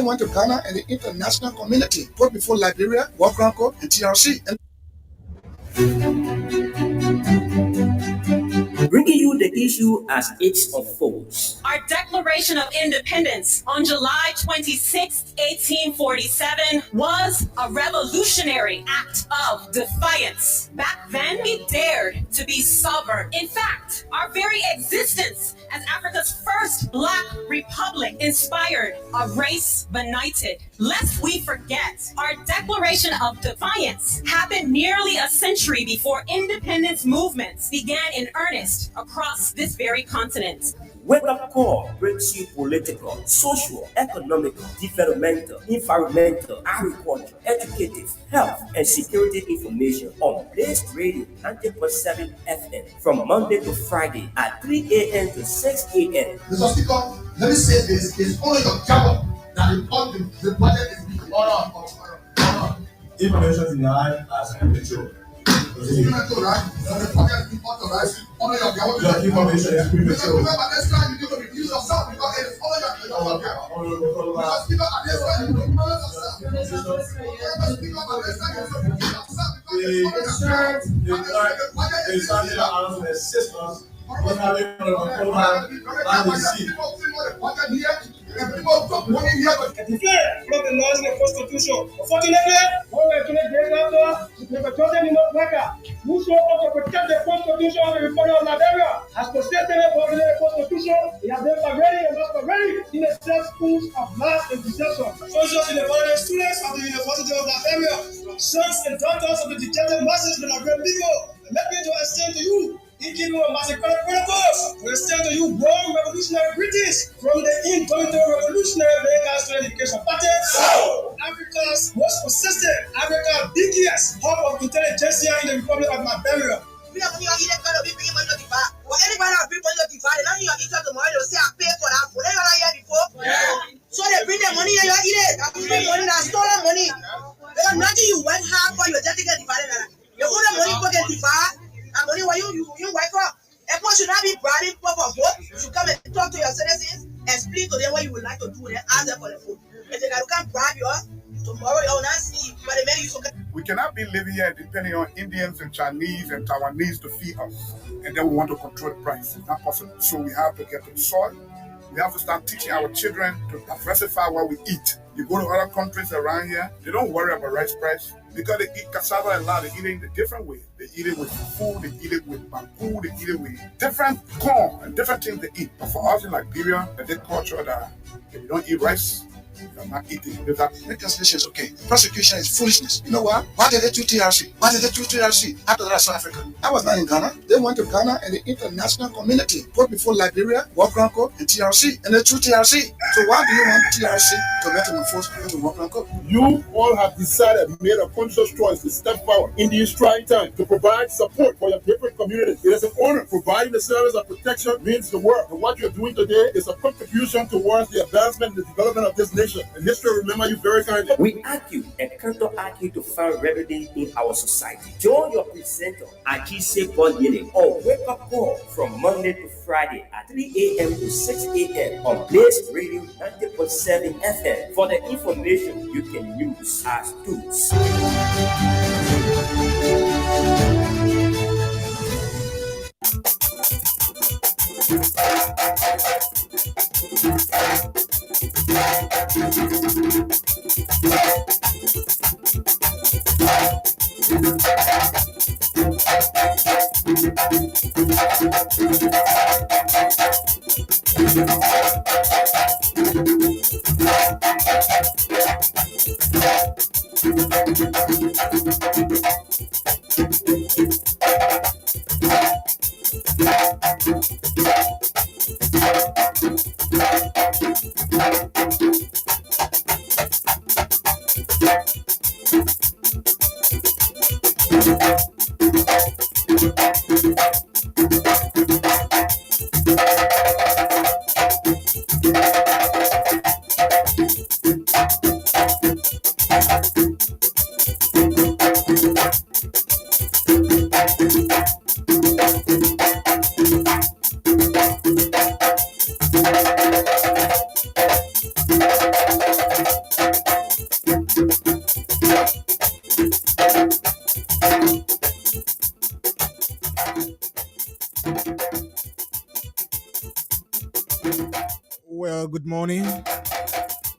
went to Ghana and the international community put before Liberia, World Crown Court, and TRC. Bringing you the issue as it unfolds. Our Declaration of Independence on July 26, 1847 was a revolutionary act of defiance. Back then, we dared to be sovereign. In fact, our very existence as Africa's first Black republic inspired a race benighted. Lest we forget, our Declaration of Defiance happened nearly a century before independence movements began in earnest across this very continent. Wake Up Call brings you political, social, economic, developmental, environmental, agriculture, educative, health, and security information on Blaze Radio 90.7 FM from Monday to Friday at 3 a.m. to 6 a.m. Mr. Speaker, let me say this: it's only your job that the budget is being ordered. Information in the eye as control. Premature, right? The budget is being authorized. Only your job. Your information is premature. Remember, next time you need to reduce yourself because it is only your job. Mr. Speaker, at this time you need to balance yourself. Mr. Speaker, at this time you need to reduce yourself because it is only your job. It's not the answer to assist us. We're not able to control and receive. Declare from the laws in the Constitution. Unfortunately, when we actually break out, the children in Africa, who show up to protect the Constitution of the Republic of Liberia, as stated in the Constitution, they have been parading and masquerading in the state schools of mass and deception. Soldiers in the foreign students of the University of Liberia, sons and daughters of the dictated masses of the Liberian people, let me to extend to you. In keeping with Massacre Chronicles, we extend to you born revolutionary British from the indomitable revolutionary Vegas Education Party, Africa's most persistent, Africa's biggest hub of intelligentsia in the Republic of Liberia. We are going to eat a big money to buy. Well, anybody have people to divide, and you are eating tomorrow, they'll say, I pay for that food. They are not here before. So they bring the money and you eat it. They bring money, that's stolen money. Because nothing you went hard for, you're just getting divided. You put the money for get divided. And money why you wake up. A person should not be bribing for vote. You should come and talk to your citizens, explain to them what you would like to do, and ask them for the food. If they can't bribe you, tomorrow you will not see. But they make you so. We cannot be living here depending on Indians and Chinese and Taiwanese to feed us, and then we want to control the price. It's not possible. So we have to get to the soil. We have to start teaching our children to diversify what we eat. You go to other countries around here, they don't worry about rice price because they eat cassava and lard. They eat it in a different way. They eat it with food, they eat it with bamboo, they eat it with different corn and different things they eat. But for us in Liberia, the culture that if you don't eat rice, you're not eating. Reconciliation is okay. Prosecution is foolishness. You know what? Why did they do TRC? Why did they do TRC? After that, South Africa. I was not in Ghana. They went to Ghana and the international community put before Liberia, World Crown Court, and TRC. And they threw TRC. So why do you want TRC to metamorphose into World Crown Court? You all have decided, made a conscious choice to step forward in these trying times to provide support for your different communities. It is an honor. Providing the service of protection means the world. And what you're doing today is a contribution towards the advancement and the development of this nation. And history will remember you very kindly. We argue and counter argue to find remedy in our society. Join your presenter, Ajise Bonyele, on Wake Up Call from Monday to Friday at 3 a.m. to 6 a.m. on Blaze Radio 90.7 FM for the information you can use as tools.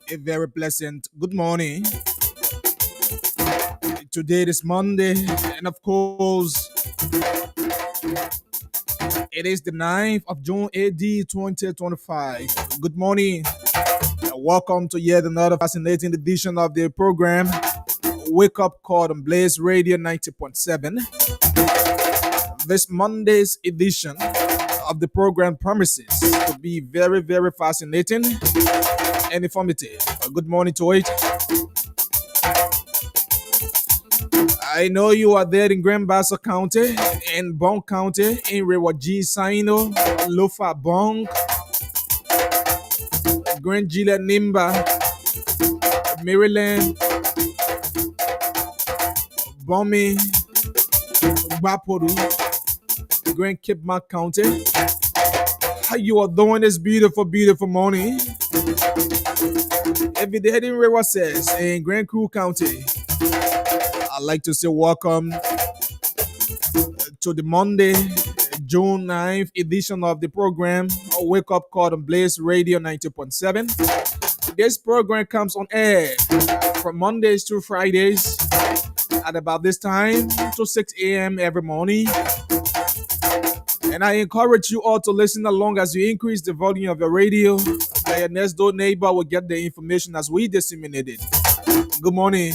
A very pleasant good morning. Today is Monday, and of course, it is the 9th of June, AD 2025. Good morning, and welcome to yet another fascinating edition of the program. Wake Up Call on Blaze Radio 90.7. This Monday's edition of the program promises to be very, very fascinating and informative. Good morning to it. I know you are there in Grand Bassa County, in Bong County, in Rewaji, Saino, Lofa Bong, Grand Gila Nimba, Maryland, Bomi, Bapodu, Grand Kipma County. How you are doing this beautiful, beautiful morning? Every day in Rewa says in Grand Crew County. I'd like to say welcome to the Monday, June 9th edition of the program, Wake Up Call on Blaze Radio 90.7. This program comes on air from Mondays to Fridays at about this time to 6 a.m. every morning. And I encourage you all to listen along as you increase the volume of your radio. Your next door neighbor will get the information as we disseminate it. Good morning.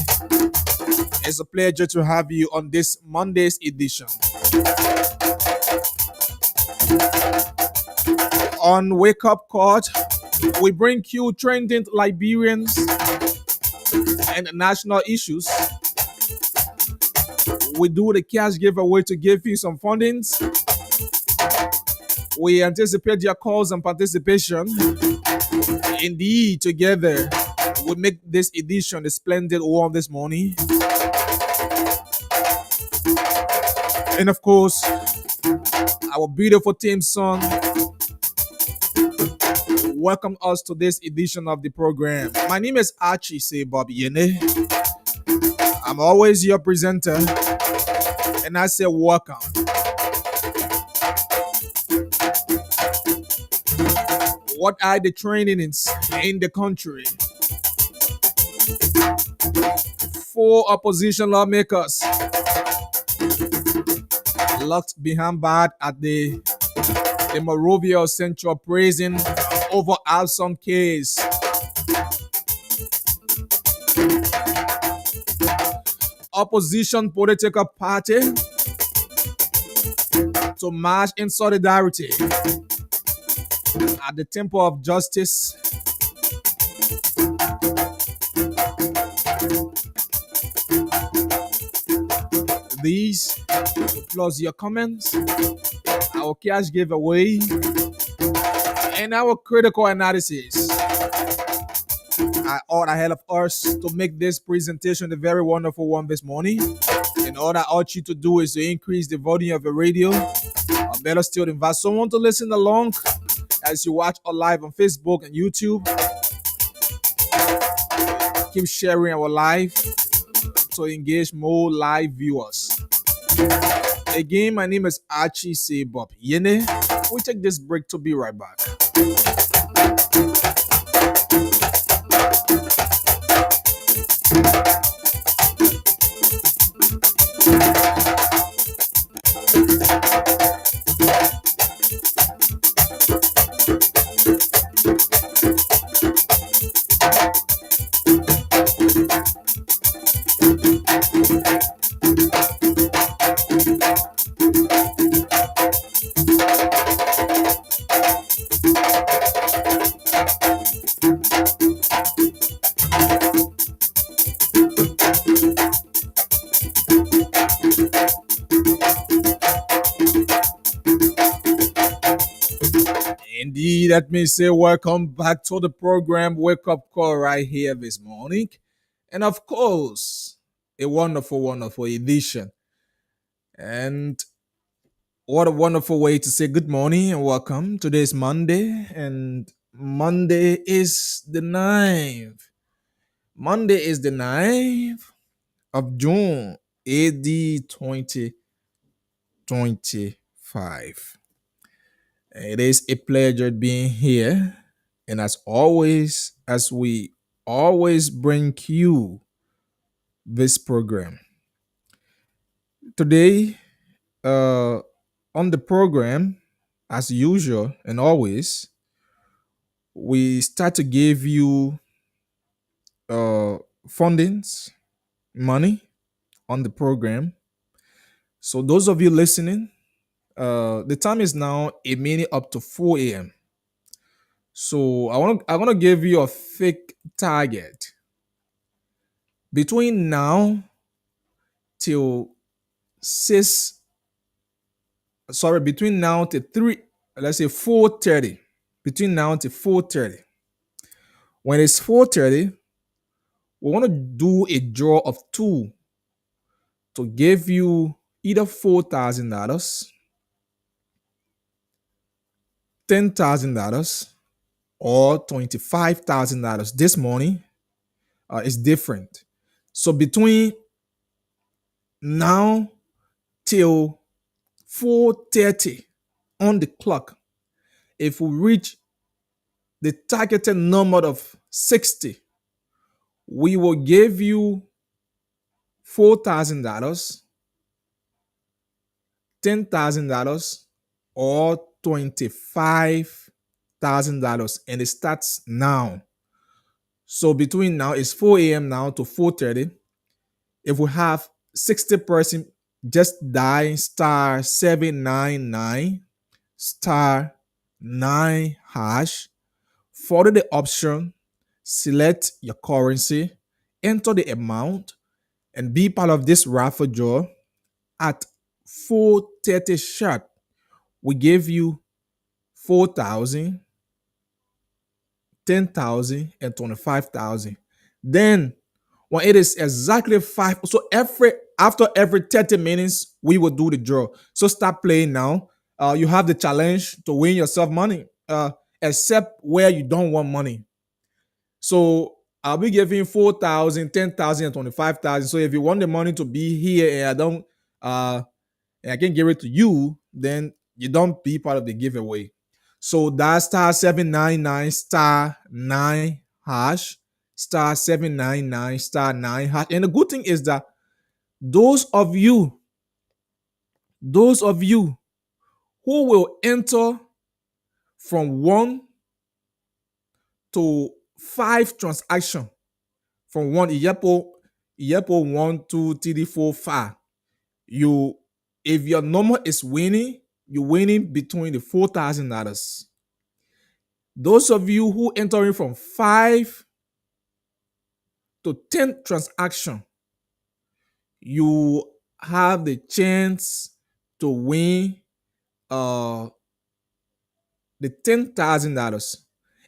It's a pleasure to have you on this Monday's edition. On Wake Up Call, we bring you trending Liberians and national issues. We do the cash giveaway to give you some fundings. We anticipate your calls and participation. Indeed, together, we make this edition a splendid one this morning. And of course, our beautiful theme song welcome us to this edition of the program. My name is Archie Say Bobby Yene. I'm always your presenter, and I say welcome. What are the trainings in the country? 4 opposition lawmakers locked behind bars at the Monrovia Central Prison over arson case. Opposition political party to march in solidarity at the Temple of Justice. These plus your comments, our cash giveaway, and our critical analysis are all ahead of us to make this presentation a very wonderful one this morning. And all I urge you to do is to increase the volume of the radio, or better still, invite someone to listen along as you watch us live on Facebook and YouTube. Keep sharing our live to engage more live viewers. Again, my name is Archie C. Bob Yene. We take this break to be right back. Indeed, let me say welcome back to the program Wake Up Call right here this morning. And of course, a wonderful, wonderful edition. And what a wonderful way to say good morning and welcome. Today is Monday, and Monday is the 9th. Monday is the 9th of June, AD 2025. It is a pleasure being here. And as always, as we always bring you this program. Today, uh, on the program, as usual and always, we start to give you uh, fundings, money on the program. So those of you listening, the time is now a minute up to 4 a.m. So I'm gonna give you a fake target between now till six. Sorry, between now to three. Let's say 4:30. Between now to 4:30. When it's 4:30, we want to do a draw of two to give you either $4,000, $10,000, or $25,000. This morning is different. So between now till 4:30 on the clock, if we reach the targeted number of 60, we will give you $4,000, $10,000, or $25,000, and it starts now. So between now it's 4 a.m. now to 4:30. If we have 60 person, just dial star 799 star 9 hash. Follow the option, select your currency, enter the amount, and be part of this raffle draw. At 4:30 sharp, we give you 4,000, 10,000, and 25,000. Then when it is exactly five, so after every 30 minutes, we will do the draw. So start playing now. You have the challenge to win yourself money, except where you don't want money. So I'll be giving 4,000, 10,000, and 25,000. So if you want the money to be here and I can give it to you, then you don't be part of the giveaway. So that's star 799 star 9 hash, star 799 star 9 hash. And the good thing is that those of you who will enter from 1 to 5 transaction, from 1 Iyepo 1 2 3 4 5, you, if your number is winning, you're winning between the $4,000. Those of you who entering from 5 to 10 transaction, you have the chance to win the $10,000.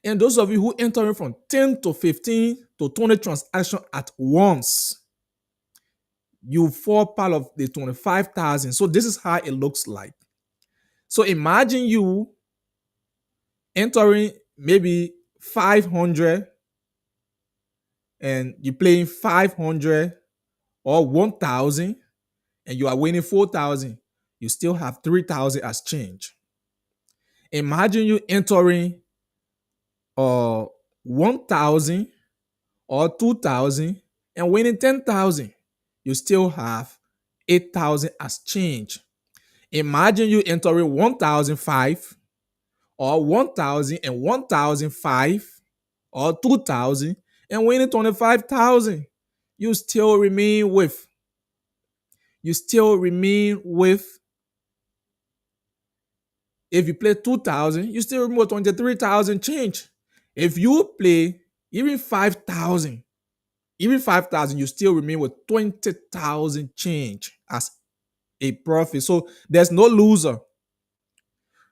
And those of you who entering from 10 to 15 to 20 transaction at once, you fall part of the 25,000. So this is how it looks like. So imagine you entering maybe 500 and you're playing 500 or 1,000 and you are winning 4,000. You still have 3,000 as change. Imagine you entering 1,000 or 2,000 and winning 10,000. You still have 8,000 as change. Imagine you entering 1,005 or 1,000 and 1,005 or 2,000 and winning 25,000. You still remain with if you play 2,000, you still remain with 23,000 change. If you play even 5,000, you still remain with 20,000 change as a profit. So there's no loser.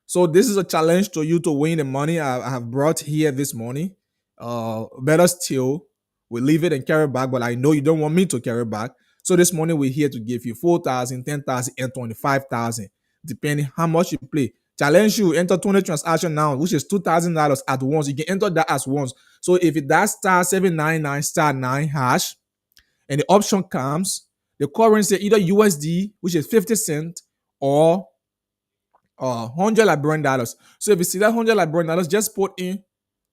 So this is a challenge to you to win the money I have brought here this morning. Better still, we leave it and carry back, but I know you don't want me to carry back. So this morning we're here to give you 4,000, 10,000, and 25,000, depending how much you play. Challenge you, enter 20 transaction now, which is $2,000 at once. You can enter that as once. So if it does star 799 star 9 hash, and the option comes, the currency either USD, which is 50 cents, or 100 Liberian dollars. So if you see that 100 Liberian dollars, just put in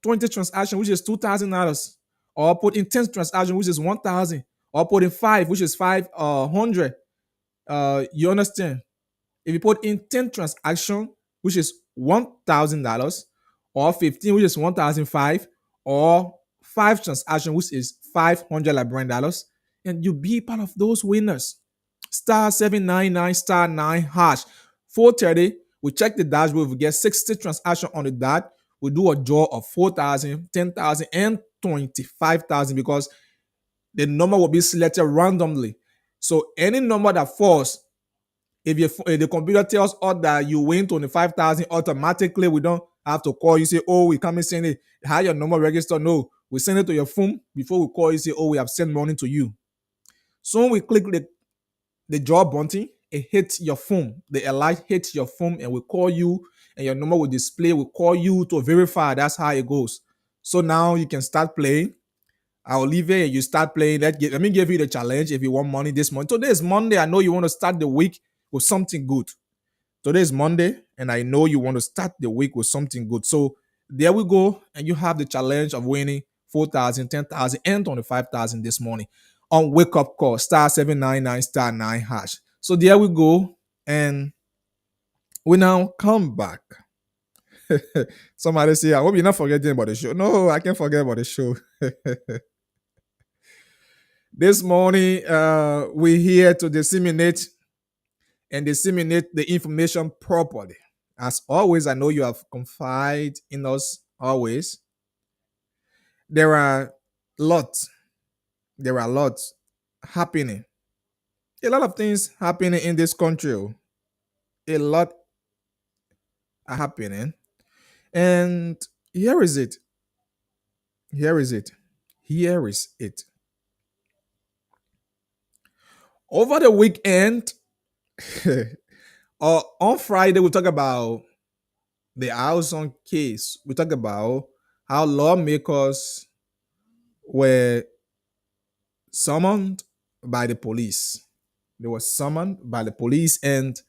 20 transaction, which is $2,000. or put in 10 transactions, which is 1,000, or put in 5, which is 500. You understand? If you put in 10 transaction, which is $1,000, or 15, which is 1,005, or 5 transaction, which is $500, and you be part of those winners. Star 799 star 9 hash. 4:30, we check the dashboard. If we get 60 transaction on the dot, we do a draw of 4,000, 10,000, and 25,000 because the number will be selected randomly. So any number that falls, if the computer tells us that you win 25,000 automatically, we don't have to call you, say, oh, we come and send it. How your number registered? No, we send it to your phone before we call you, say, oh, we have sent money to you. Soon we click the draw button, it hits your phone. The alert hits your phone and we call you, and your number will display. We call you to verify. That's how it goes. So now you can start playing. I'll leave it and you start playing. Let me give you the challenge if you want money this month. Today is Monday. I know you want to start the week with something good. Today is Monday, and I know you want to start the week with something good. So there we go, and you have the challenge of winning 4,000, 10,000, and 25,000 this morning on Wake Up Call, star 799 star 9 hash. So there we go, and we now come back. Somebody say, I hope you're not forgetting about the show. No, I can't forget about the show. This morning, we're here to disseminate the information properly. As always, I know you have confided in us always. There are lots happening. A lot of things happening in this country. A lot are happening. And here is it. Over the weekend, on Friday, we talk about the Alson case. We talk about how lawmakers were summoned by the police. They were summoned by the police, and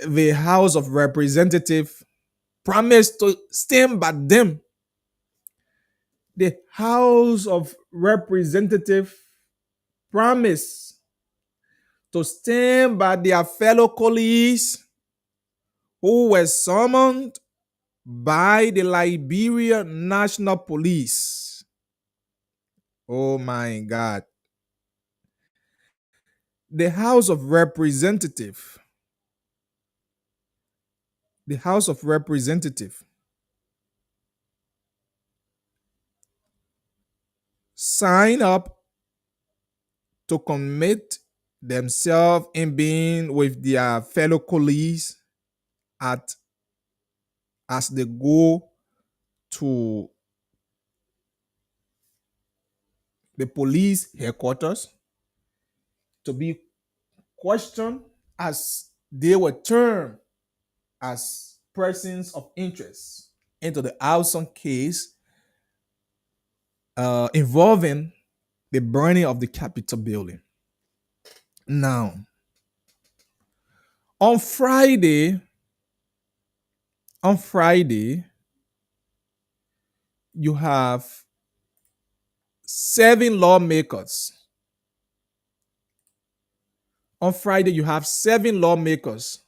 the House of Representatives promised to stand by them. The House of Representatives promised to stand by their fellow colleagues who were summoned by the Liberia National Police. Oh my God. The House of Representatives sign up to commit themselves in being with their fellow colleagues as they go to the police headquarters to be questioned as they were termed as persons of interest into the Alson case involving the burning of the Capitol building. Now, on Friday, you have 7 lawmakers. On Friday, you have 7 lawmakers.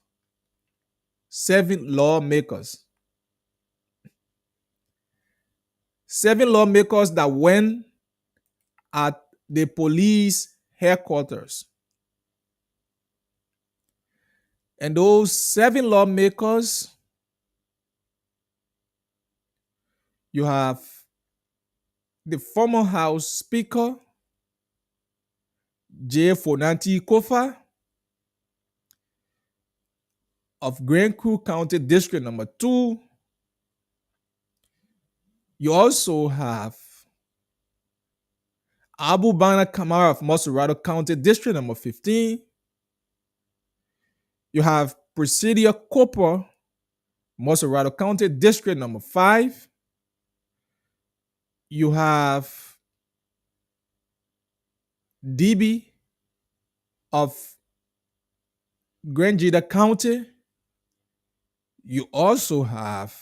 7 lawmakers. 7 lawmakers that went at the police headquarters. And those 7 lawmakers, you have the former House Speaker, J. Fonanti Kofa of Grand Creek County District number 2. You also have Abu Bana Kamara of Moserado County District number 15. You have Presidia Cooper, Moserado County District number 5. You have DB of Grand Jida County. You also have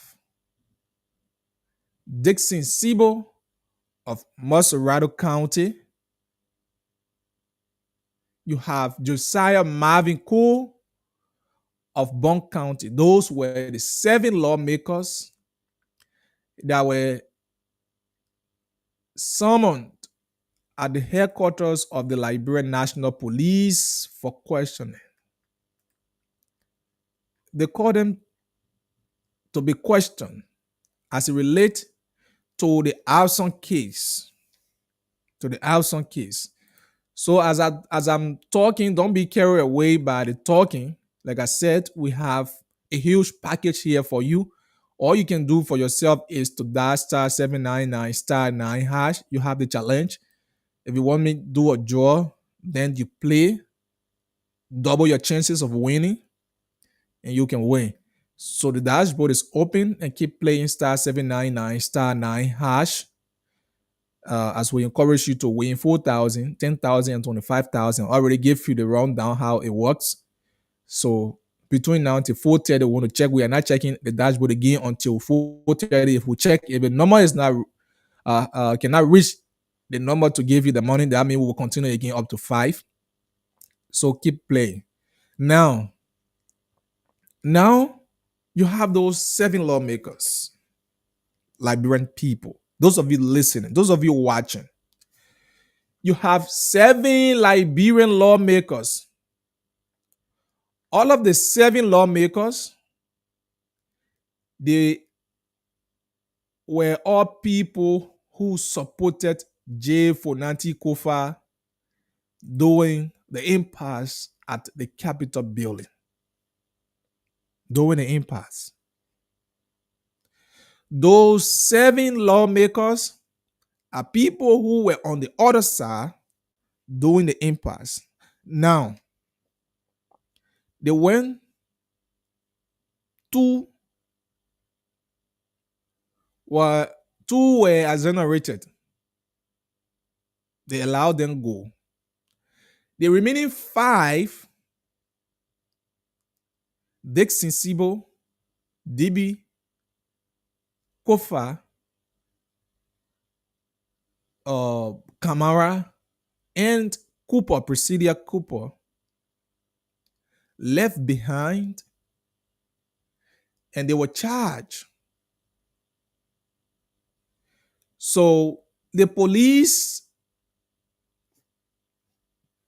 Dixon Sibo of Musserado County. You have Josiah Marvin Cole of Bond County. Those were the 7 lawmakers that were summoned at the headquarters of the Liberian National Police for questioning. They called them to be questioned as it relates to the Alson case. To the Alson case. So as I'm talking, don't be carried away by the talking. Like I said, we have a huge package here for you. All you can do for yourself is to dial *799 *9#. You have the challenge. If you want me to do a draw, then you play, double your chances of winning, and you can win. So the dashboard is open and keep playing *799 *9#. As we encourage you to win 4,000, 10,000, and 25,000. I already gave you the rundown how it works. So between now until 4:30, we want to check. We are not checking the dashboard again until 4:30. If we check, if the number is not cannot reach the number to give you the money, that means we will continue again up to 5. So keep playing. Now you have those 7 lawmakers, Liberian people. Those of you listening, those of you watching, you have 7 Liberian lawmakers. All of the 7 lawmakers, they were all people who supported J. Fonanti Kofa during the impasse at the Capitol building. During the impasse. Those 7 lawmakers are people who were on the other side during the impasse. Now, they went two were exonerated. They allowed them go. The remaining 5, Dixon Sibo, DB, Kofa, Kamara, and Cooper, Presidia Cooper, left behind, and they were charged. So the police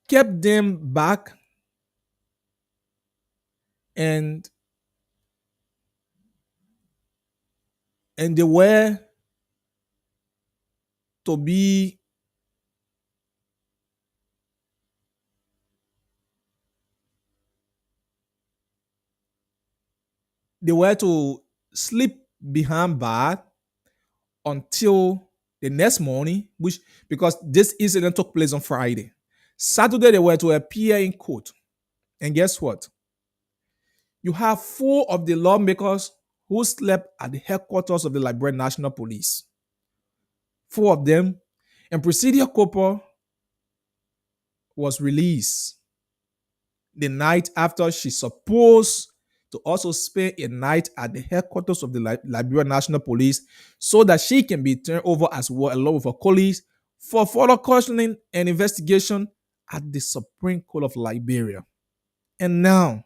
kept them back, and they were to be sleep behind bars until the next morning, because this incident took place on Friday. Saturday, they were to appear in court. And guess what? You have 4 of the lawmakers who slept at the headquarters of the Liberian National Police. 4 of them. And Presidia Cooper was released the night after she's supposed to also spend a night at the headquarters of the Liberian National Police so that she can be turned over as well along with her colleagues for further questioning and investigation at the Supreme Court of Liberia. And now,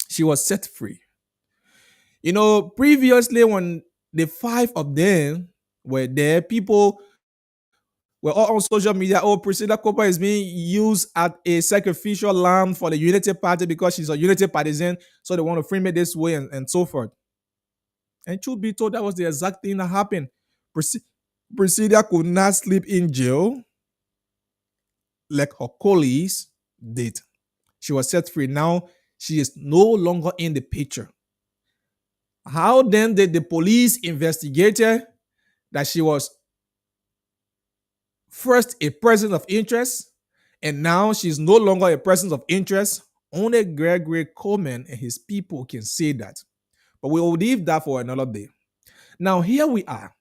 she was set free. You know, previously when the 5 of them were there, people were all on social media. Oh, Priscilla Cooper is being used as a sacrificial lamb for the Unity Party because she's a Unity partisan, so they want to frame it this way and so forth. And truth be told, that was the exact thing that happened. Priscilla could not sleep in jail like her colleagues did. She was set free. Now, she is no longer in the picture. How then did the police investigate her that she was first a person of interest and now she's no longer a person of interest? Only Gregory Coleman and his people can say that. But we will leave that for another day. Now, here we are.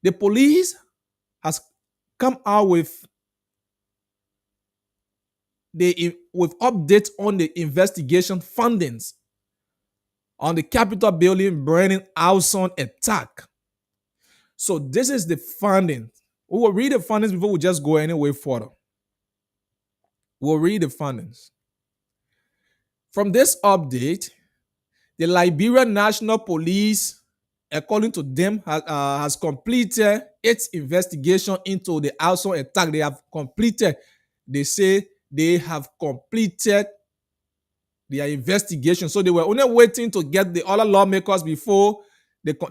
The police has come out with updates on the investigation findings on the Capitol building burning Alson attack. So this is the finding. We will read the findings before we just go any way further. We'll read the findings. From this update, the Liberian National Police, according to them, has completed its investigation into the arson attack. They say they have completed their investigation. So they were only waiting to get the other lawmakers before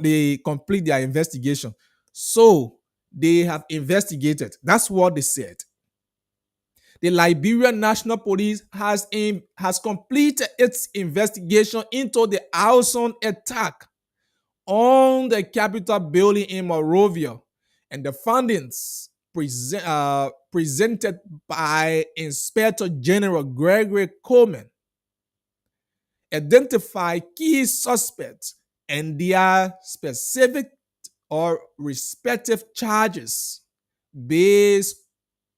they complete their investigation. So they have investigated. That's what they said. The Liberian National Police has completed its investigation into the arson attack on the Capitol building in Monrovia, and the findings presented by Inspector General Gregory Coleman identify key suspects and their specific or respective charges based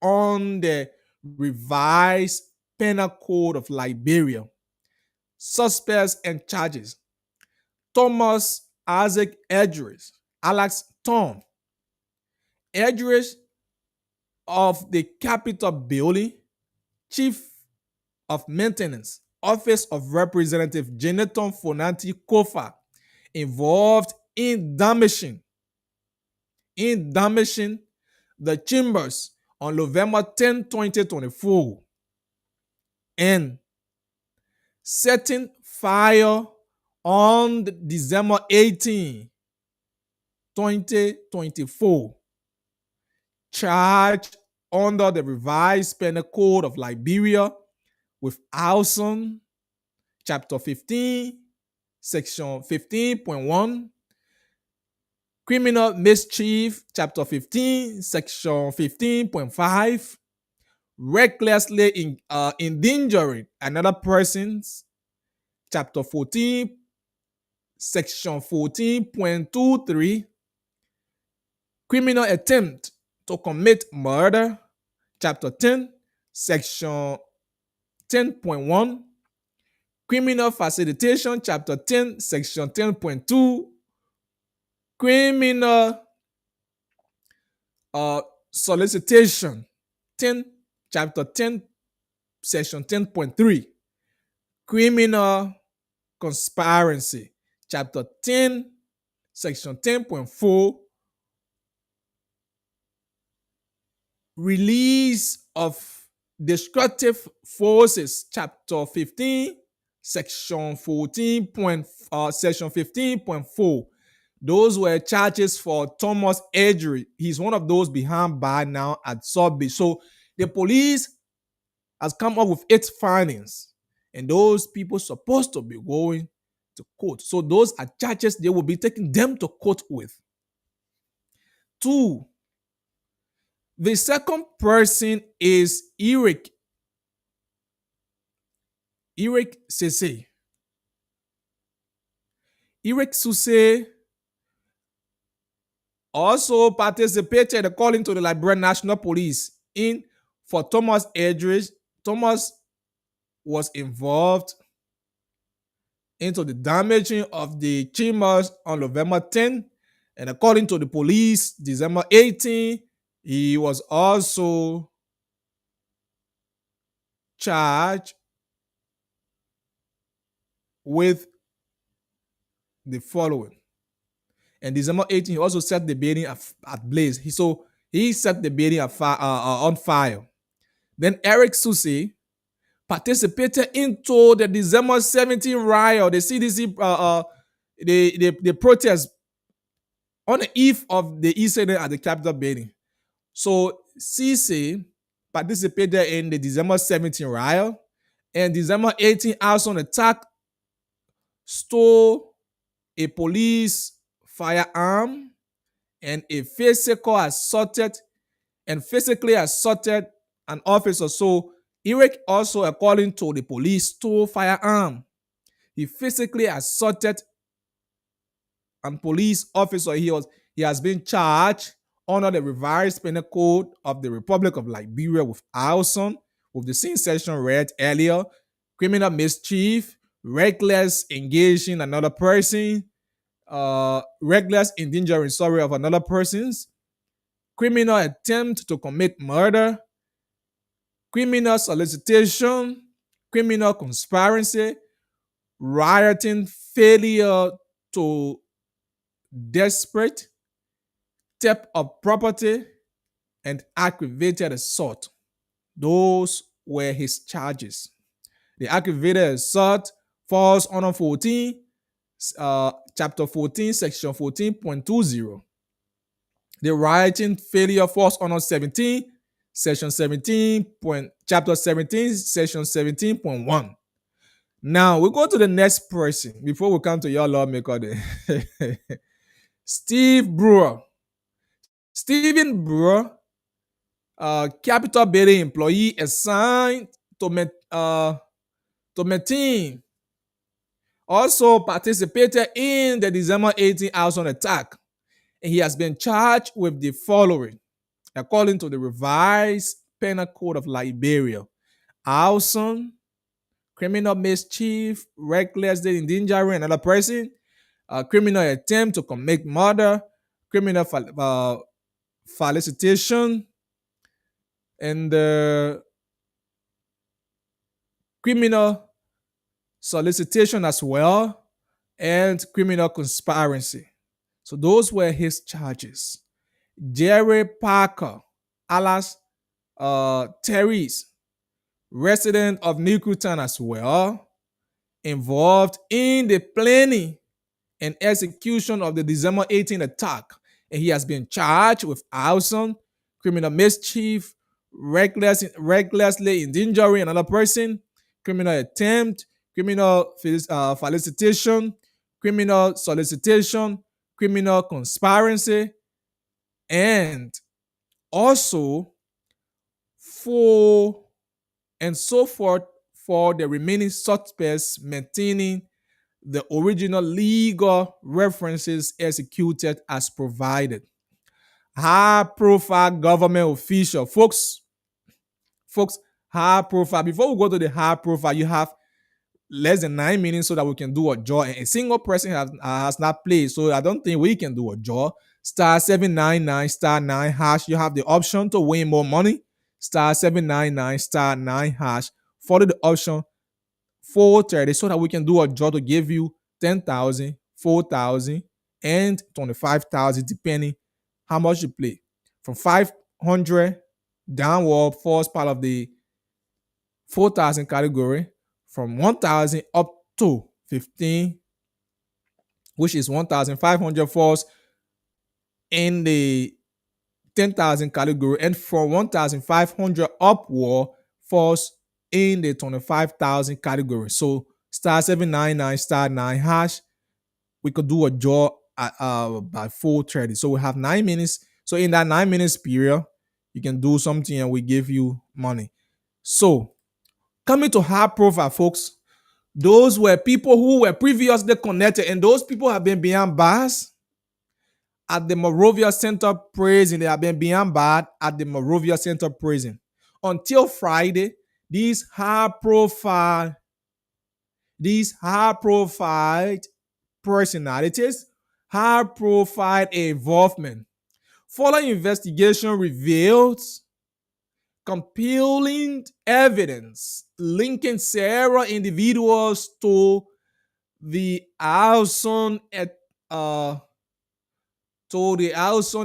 on the revised Penal Code of Liberia. Suspects and charges: Thomas Isaac Edris, Alex Tom. Edris of the Capitol Building, Chief of Maintenance, Office of Representative Jeneton Fonanti Kofa, involved in damaging the chambers on November 10, 2024, and setting fire on December 18, 2024, charged under the revised Penal Code of Liberia with arson, Chapter 15, Section 15.1, criminal mischief, Chapter 15, Section 15.5, recklessly endangering another person's, Chapter 14, Section 14.23, criminal attempt to commit murder, Chapter 10, Section 10.1, criminal facilitation, Chapter 10, Section 10.2, criminal solicitation, Chapter 10, Section 10.3, criminal conspiracy, Chapter 10, Section 10.4, release of destructive forces, Chapter 15, Section 15.4. Those were charges for Thomas Edry. He's one of those behind bar now at Sudbury. So the police has come up with its findings, and those people supposed to be going to court. So those are charges they will be taking them to court with. 2. The second person is Eric Sese. Eric Sese also participated, according to the Liberian National Police, for Thomas Edris. Thomas was involved into the damaging of the chambers on November 10, and according to the police, December 18, he was also charged with the following. And December 18, he also set the building at blaze. He set the building on fire. Then Eric Sese participated into the December 17 riot, the CDC, the protest on the eve of the incident at the Capitol building. So Sese participated in the December 17 riot, and December 18 arson attack, stole a police firearm, and physically assaulted an officer. So Eric also, according to the police, stole firearm. He physically assaulted a police officer. He has been charged under the revised Penal Code of the Republic of Liberia with arson, with the same section read earlier, criminal mischief, reckless engaging another person, reckless endangering of another person's, criminal attempt to commit murder, criminal solicitation, criminal conspiracy, rioting, failure to desperate, theft of property, and aggravated assault. Those were his charges. The aggravated assault falls under 14, chapter 14, section 14.20. The rioting failure falls under 17, section 17. Chapter 17, section 17.1. Now we go to the next person before we come to your lawmaker there. Steve Brewer. Stephen Brewer, Capital Building employee assigned to maintain, also participated in the December 18 arson attack, and he has been charged with the following, according to the revised Penal Code of Liberia: arson, criminal mischief, recklessly endangering another person, criminal attempt to commit murder, criminal felicitation, and criminal solicitation as well, and criminal conspiracy. So those were his charges. Jerry Parker, alias Terry's, resident of Newtown as well, involved in the planning and execution of the December 18 attack, and he has been charged with arson, criminal mischief, recklessly endangering another person, criminal attempt, criminal felicitation, criminal solicitation, criminal conspiracy, and also for and so forth for the remaining suspects maintaining the original legal references executed as provided. High profile government official, folks, high profile. Before we go to the high profile, you have less than 9 minutes so that we can do a draw. And a single person has not played, so I don't think we can do a draw. Star 799 star 9 hash. You have the option to win more money. Star 799 star 9 hash. Follow the option 430 so that we can do a draw to give you 10,000, 4,000, and 25,000 depending how much you play. From 500 downward falls part of the 4,000 category. From 1,000 up to 15, which is 1,500, falls in the 10,000 category, and from 1,500 upward falls in the 25,000 category. So star 799 star 9 hash. We could do a draw at by 4:30. So we have 9 minutes. So in that 9 minutes period, you can do something and we give you money. So coming to high profile, folks, those were people who were previously connected, and those people have been behind bars at the Monrovia Center Prison. They have been behind bars at the Monrovia Center Prison until Friday. These high profile personalities, high profile involvement. Further investigation revealed compelling evidence linking several individuals to the arson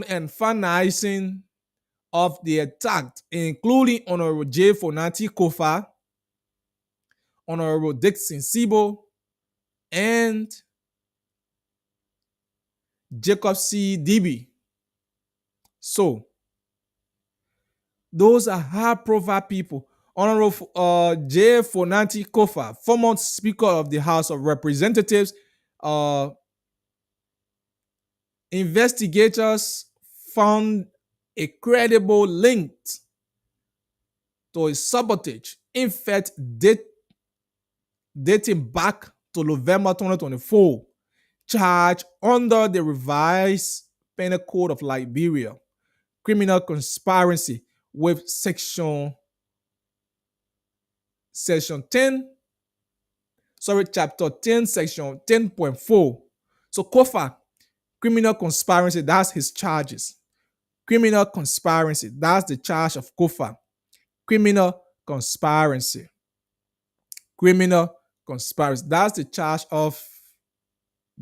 and financing of the attack, including Honorable J. Fonati Kofa, Honorable Dixon Sibo, and Jacob C. Dibby. So those are high-profile people. Honorable J. Fonati Kofa, former Speaker of the House of Representatives, investigators found a credible link to a sabotage, in fact, dating back to November 2024, charged under the revised Penal Code of Liberia, criminal conspiracy with chapter 10, section 10.4. So Kofa Criminal conspiracy, that's his charges. Criminal conspiracy, that's the charge of Kofa. Criminal conspiracy. Criminal conspiracy, that's the charge of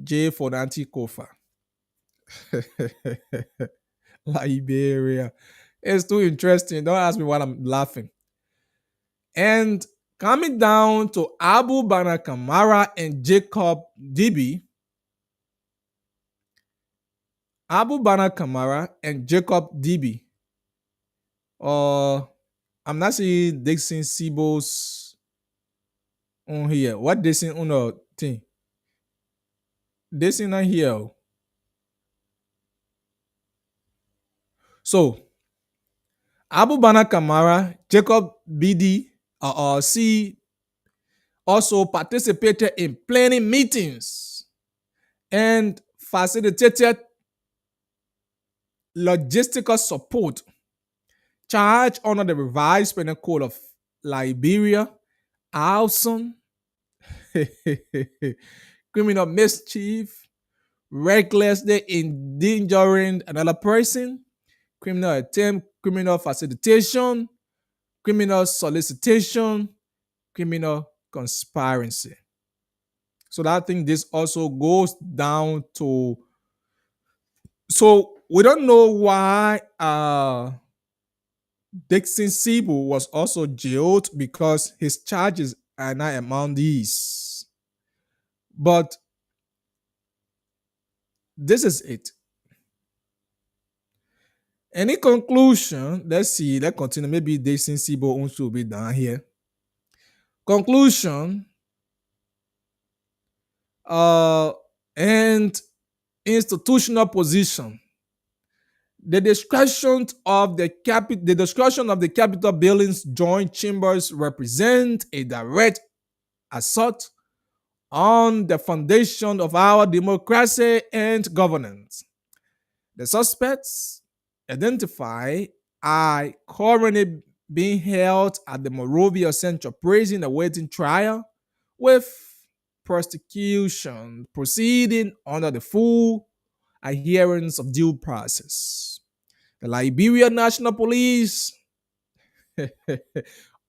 J. Fonanti Kofa. Liberia. It's too interesting. Don't ask me why I'm laughing. And coming down to Abu Bana Kamara and Jacob Dibi. Abu Bana Kamara and Jacob Dibi. I'm not seeing Dixon Sibos on here. What Dixon on the thing? Dixon not here. So Abu Bana Kamara, Jacob BD, C also participated in planning meetings and facilitated logistical support charged under the revised penal code of Liberia, arson, criminal mischief, recklessly endangering another person, criminal attempt, criminal facilitation, criminal solicitation, criminal conspiracy. So I think this also goes down to, so we don't know why Dixon Sibu was also jailed, because his charges are not among these. But this is it. Any conclusion? Let's see. Let's continue. Maybe Dixon Sibu also will be down here. Conclusion. And institutional position. The discussion of the Capitol Building's joint chambers represent a direct assault on the foundation of our democracy and governance. The suspects identified are currently being held at the Monrovia Central Prison awaiting trial, with prosecution proceeding under the full adherence of due process. The Liberia National Police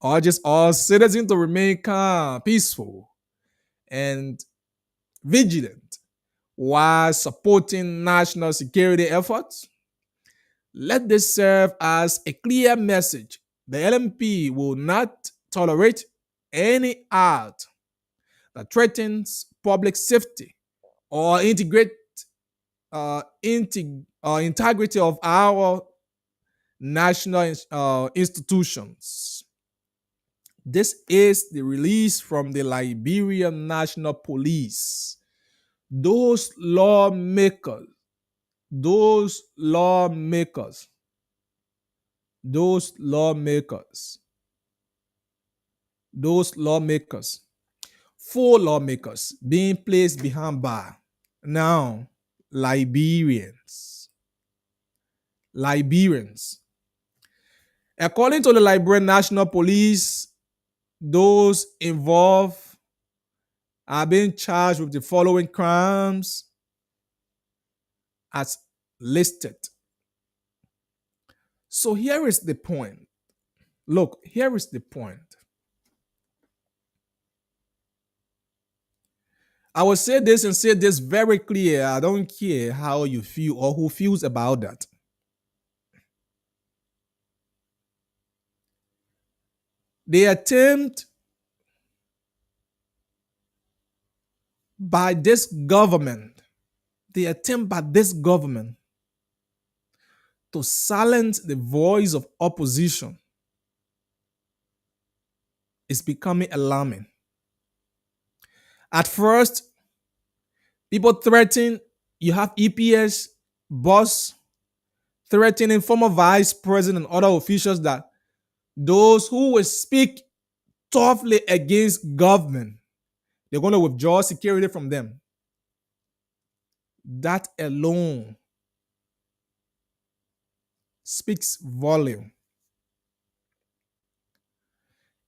urges all citizens to remain calm, peaceful, and vigilant while supporting national security efforts. Let this serve as a clear message. The LMP will not tolerate any act that threatens public safety or integrity of our national institutions. This is the release from the Liberian National Police. Those lawmakers four lawmakers being placed behind bar. Now, Liberians. According to the Liberian National Police, those involved are being charged with the following crimes as listed. So here is the point. Look, here is the point. I will say this and say this very clear. I don't care how you feel or who feels about that. The attempt by this government to silence the voice of opposition is becoming alarming. At first, people threaten, you have EPS boss threatening former vice president and other officials that those who will speak toughly against government, they're going to withdraw security from them. That alone speaks volume.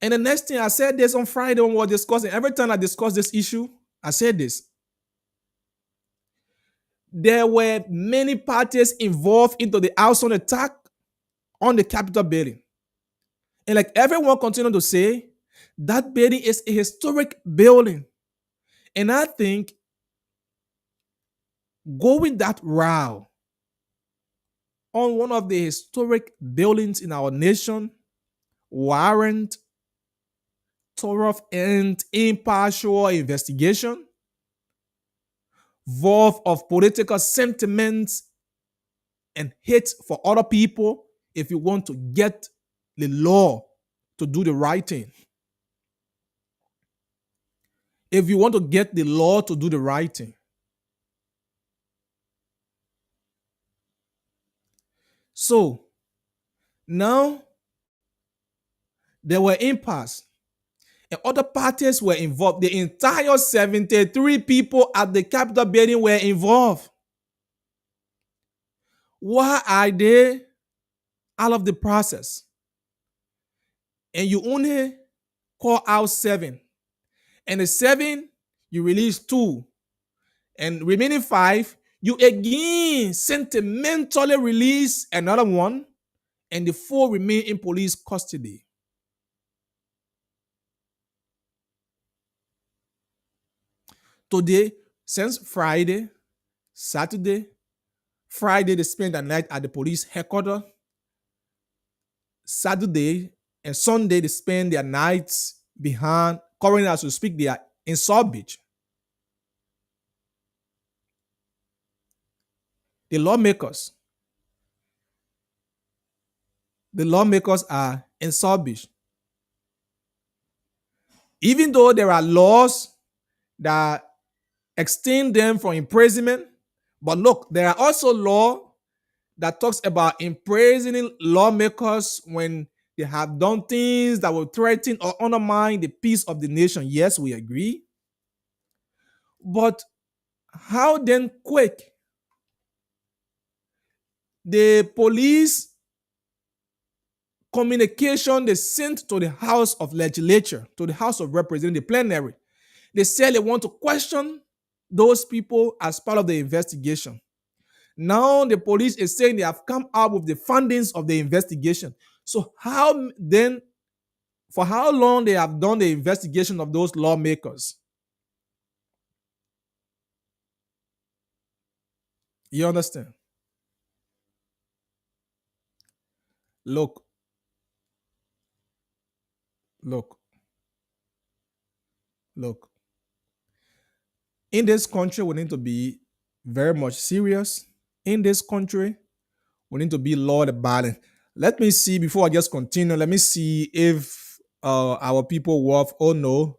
And the next thing, I said this on Friday when we were discussing, every time I discuss this issue, I said this. there were many parties involved into the arson attack on the Capitol building. And like everyone continued to say, that building is a historic building. And I think going that route on one of the historic buildings in our nation warrant thorough and impartial investigation, void of political sentiments and hate for other people if you want to get the law to do the right thing. If you want to get the law to do the right thing. So now there were impasse and other parties were involved. The entire 73 people at the Capitol building were involved. Why are they out of the process? And you only call out 7. And the 7, you release 2. And remaining 5, you again sentimentally release another 1. And the 4 remain in police custody. Today, since Friday, Saturday, Friday, they spend the night at the police headquarters. Saturday and Sunday, they spend their nights behind, currently as we speak, they are in South Beach. The lawmakers are in South Beach. Even though there are laws that extend them from imprisonment, but look, there are also laws that talks about imprisoning lawmakers when they have done things that will threaten or undermine the peace of the nation. Yes, we agree. But how then quick the police communication they sent to the House of Legislature, to the House of Representatives, the plenary, they said they want to question those people as part of the investigation. Now the police is saying they have come up with the findings of the investigation. So how then, for how long they have done the investigation of those lawmakers? You understand? Look. In this country, we need to be very much serious. In this country, we need to be law-abiding. Let me see, before I just continue, let me see if our people worth, oh no,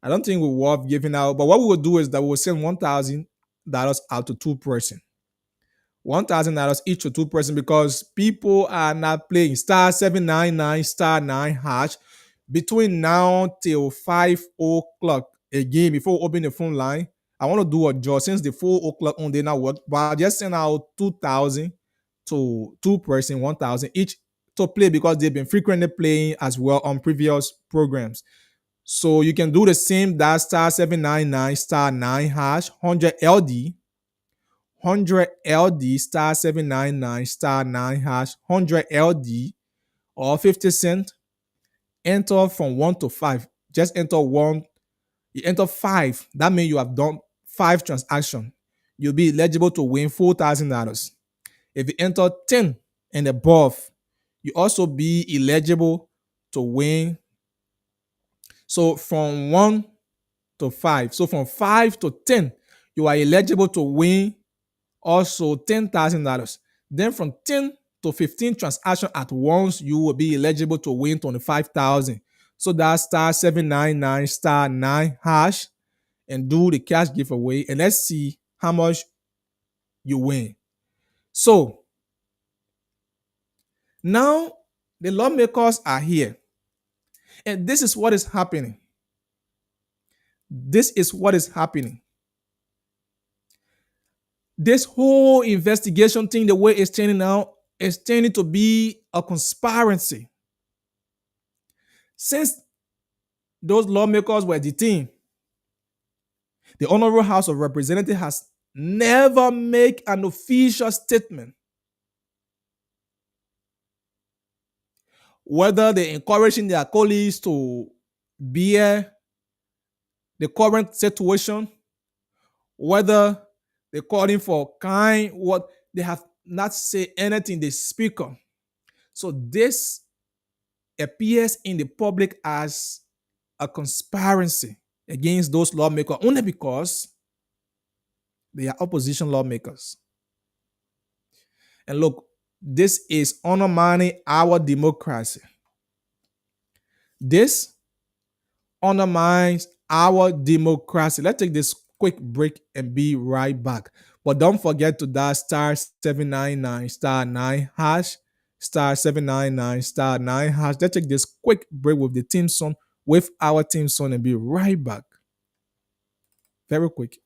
I don't think we're worth giving out. But what we will do is that we will send $1,000 out to 2 persons. $1,000 each to 2 persons because people are not playing *799 *9# between now till 5 o'clock. Again, before we open the phone line, I want to do a job since the 4 o'clock on day now work, but I just send out 2,000 to 2 persons, 1,000 each to play because they've been frequently playing as well on previous programs. So you can do the same, that *799 *9# 100 LD *799 *9# 100 LD or 50 cents. Enter from 1 to 5. Just enter 1. You enter 5. That means you have done 5 transactions. You'll be eligible to win $4,000. If you enter 10 and above, you also be eligible to win. So from 1 to 5. So from 5 to 10, you are eligible to win also $10,000. Then from 10 to 15 transactions at once, you will be eligible to win $25,000. So that's *799 *9# and do the cash giveaway. And let's see how much you win. So now the lawmakers are here. And this is what is happening. This is what is happening. This whole investigation thing, the way it's turning out, is turning to be a conspiracy. Since those lawmakers were detained, the Honorable House of Representatives has never make an official statement whether they're encouraging their colleagues to bear the current situation, whether they're calling for kind, what they have not said anything, they speak on. So this appears in the public as a conspiracy against those lawmakers only because they are opposition lawmakers. And look, this is undermining our democracy. This undermines our democracy. Let's take this quick break and be right back. But don't forget to dial star 799 star 9 hash, star 799 star 9 hash. Let's take this quick break with the team song, with our team song, and be right back. Very quick.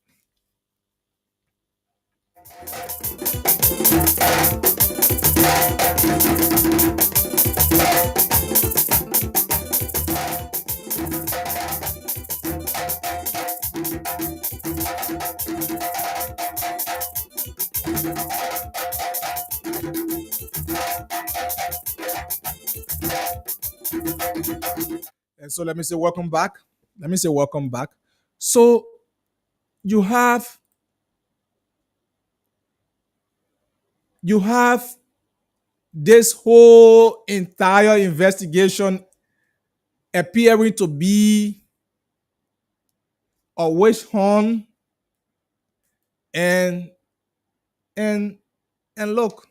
And so let me say welcome back. So you have this whole entire investigation appearing to be a witch hunt, and look,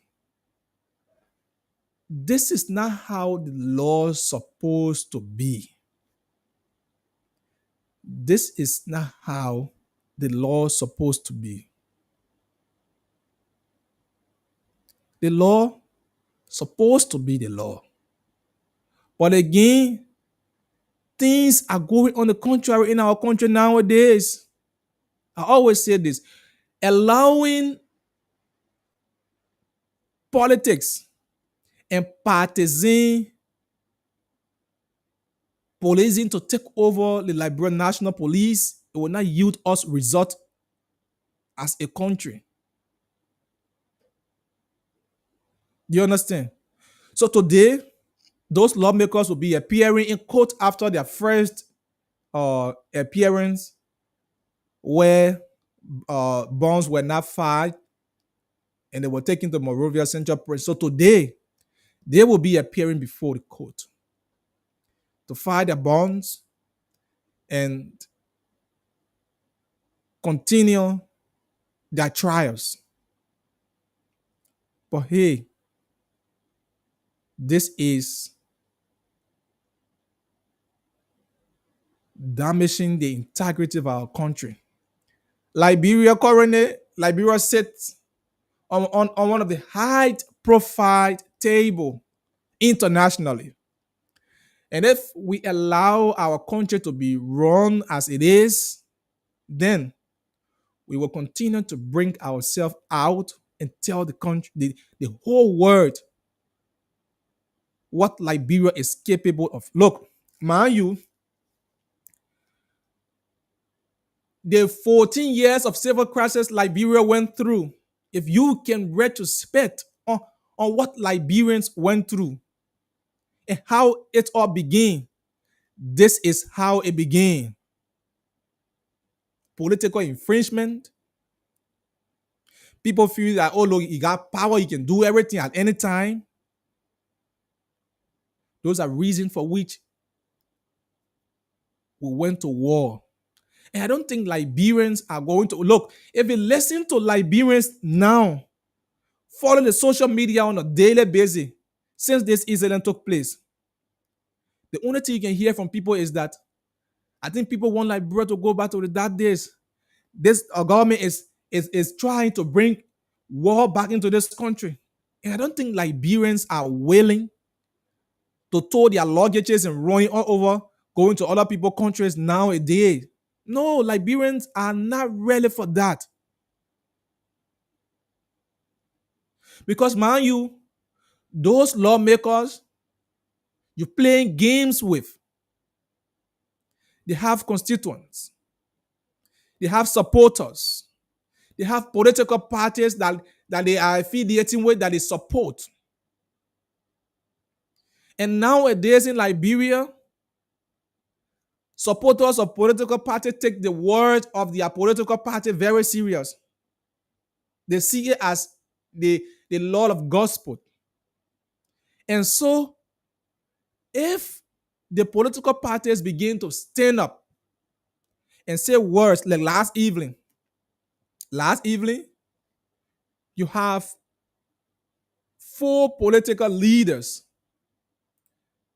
this is not how the law is supposed to be. This is not how the law is supposed to be. The law is supposed to be the law. But again, things are going on the contrary in our country nowadays. I always say this: allowing politics and partisan policing to take over the Liberian National Police, it will not yield us result as a country. Do you understand? So today, those lawmakers will be appearing in court after their first appearance where bonds were not filed and they were taken to Monrovia Central Prison. So today, they will be appearing before the court to file their bonds and continue their trials. But hey, this is damaging the integrity of our country. Liberia currently, Liberia sits on one of the high-profile table internationally. And if we allow our country to be run as it is, then we will continue to bring ourselves out and tell the country, the whole world, what Liberia is capable of. Look, mind you, the 14 years of civil crisis Liberia went through, if you can retrospect on what Liberians went through and how it all began, this is how it began. Political infringement. People feel that, oh, look, you got power, you can do everything at any time. Those are reasons for which we went to war. And I don't think Liberians are going to look. If you listen to Liberians now, follow the social media on a daily basis since this incident took place, the only thing you can hear from people is that I think people want Liberia to go back to the dark days. This government is trying to bring war back into this country. And I don't think Liberians are willing to tow their luggages and running all over, going to other people's countries nowadays. No, Liberians are not ready for that. Because, mind you, those lawmakers you're playing games with, they have constituents, they have supporters, They have political parties that they are affiliating with, that they support. And nowadays in Liberia, supporters of political parties take the word of their political party very serious. They see it as the law of gospel. And so, if the political parties begin to stand up and say words like last evening, you have 4 political leaders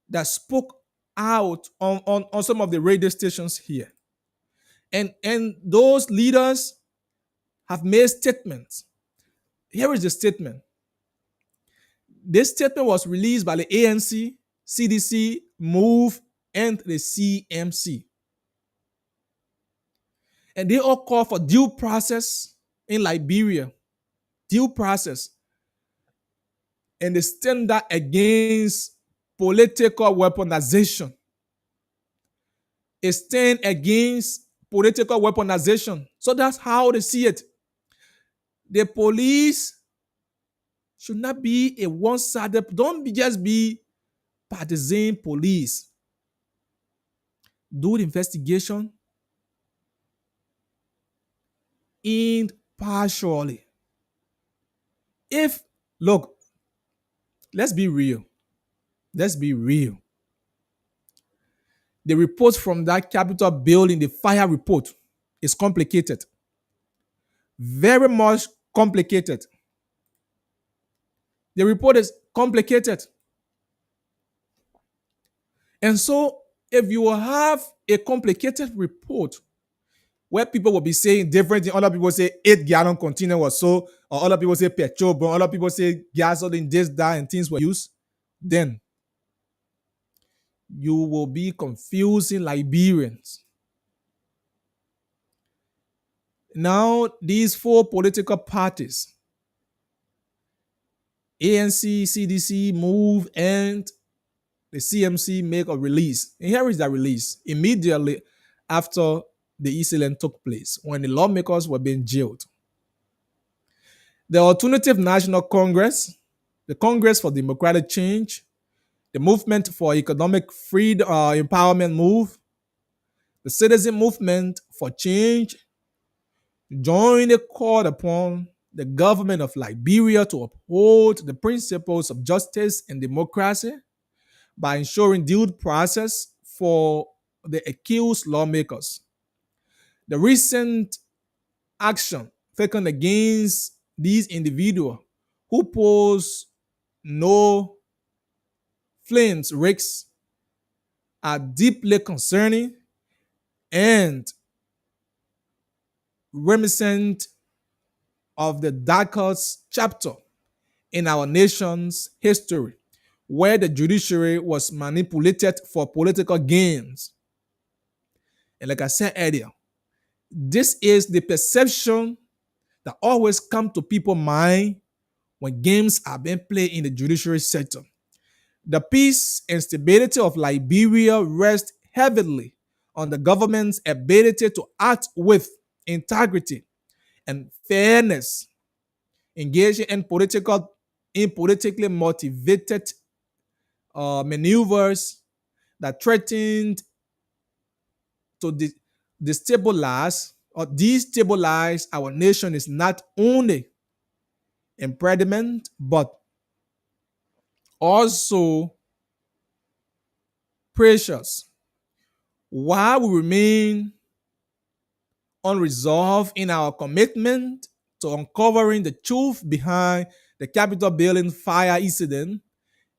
that spoke out on some of the radio stations here. And those leaders have made statements. Here is the statement. This statement was released by the ANC, CDC, MOVE, and the CMC. And they all call for due process in Liberia. Due process. And they stand up against political weaponization. It stand against political weaponization. So that's how they see it. The police should not be a one-sided, just be partisan police. Do the investigation impartially. Look, let's be real. Let's be real. The report from that Capitol building, the fire report, is complicated. Very much complicated. The report is complicated. And so, if you will have a complicated report where people will be saying different things, other people say 8-gallon container or so, or other people say petrol burn, other people say gasoline, this, that, and things were used, then you will be confusing Liberians. Now, these 4 political parties, ANC, CDC, MOVE, and the CMC, make a release. And here is that release. Immediately after the incident took place, when the lawmakers were being jailed. The Alternative National Congress, the Congress for Democratic Change, the Movement for Economic Freedom Empowerment Move, the Citizen Movement for Change, jointly called upon the government of Liberia to uphold the principles of justice and democracy by ensuring due process for the accused lawmakers. The recent action taken against these individuals who pose no flames risks are deeply concerning and reminiscent of the darkest chapter in our nation's history, where the judiciary was manipulated for political gains. And like I said earlier, this is the perception that always comes to people's mind when games are being played in the judiciary sector. The peace and stability of Liberia rests heavily on the government's ability to act with integrity and fairness, engaging in politically motivated maneuvers that threatened to destabilize or destabilize our nation is not only impediment but also precious. While we remain unresolved in our commitment to uncovering the truth behind the Capitol building fire incident,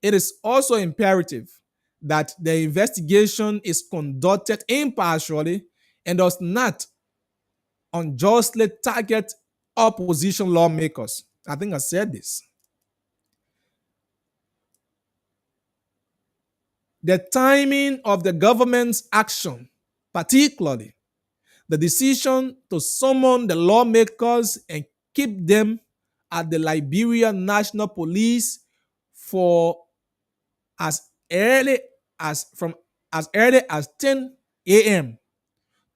it is also imperative that the investigation is conducted impartially and does not unjustly target opposition lawmakers. I think I said this. The timing of the government's action, particularly the decision to summon the lawmakers and keep them at the Liberia National Police for as early as 10 a.m.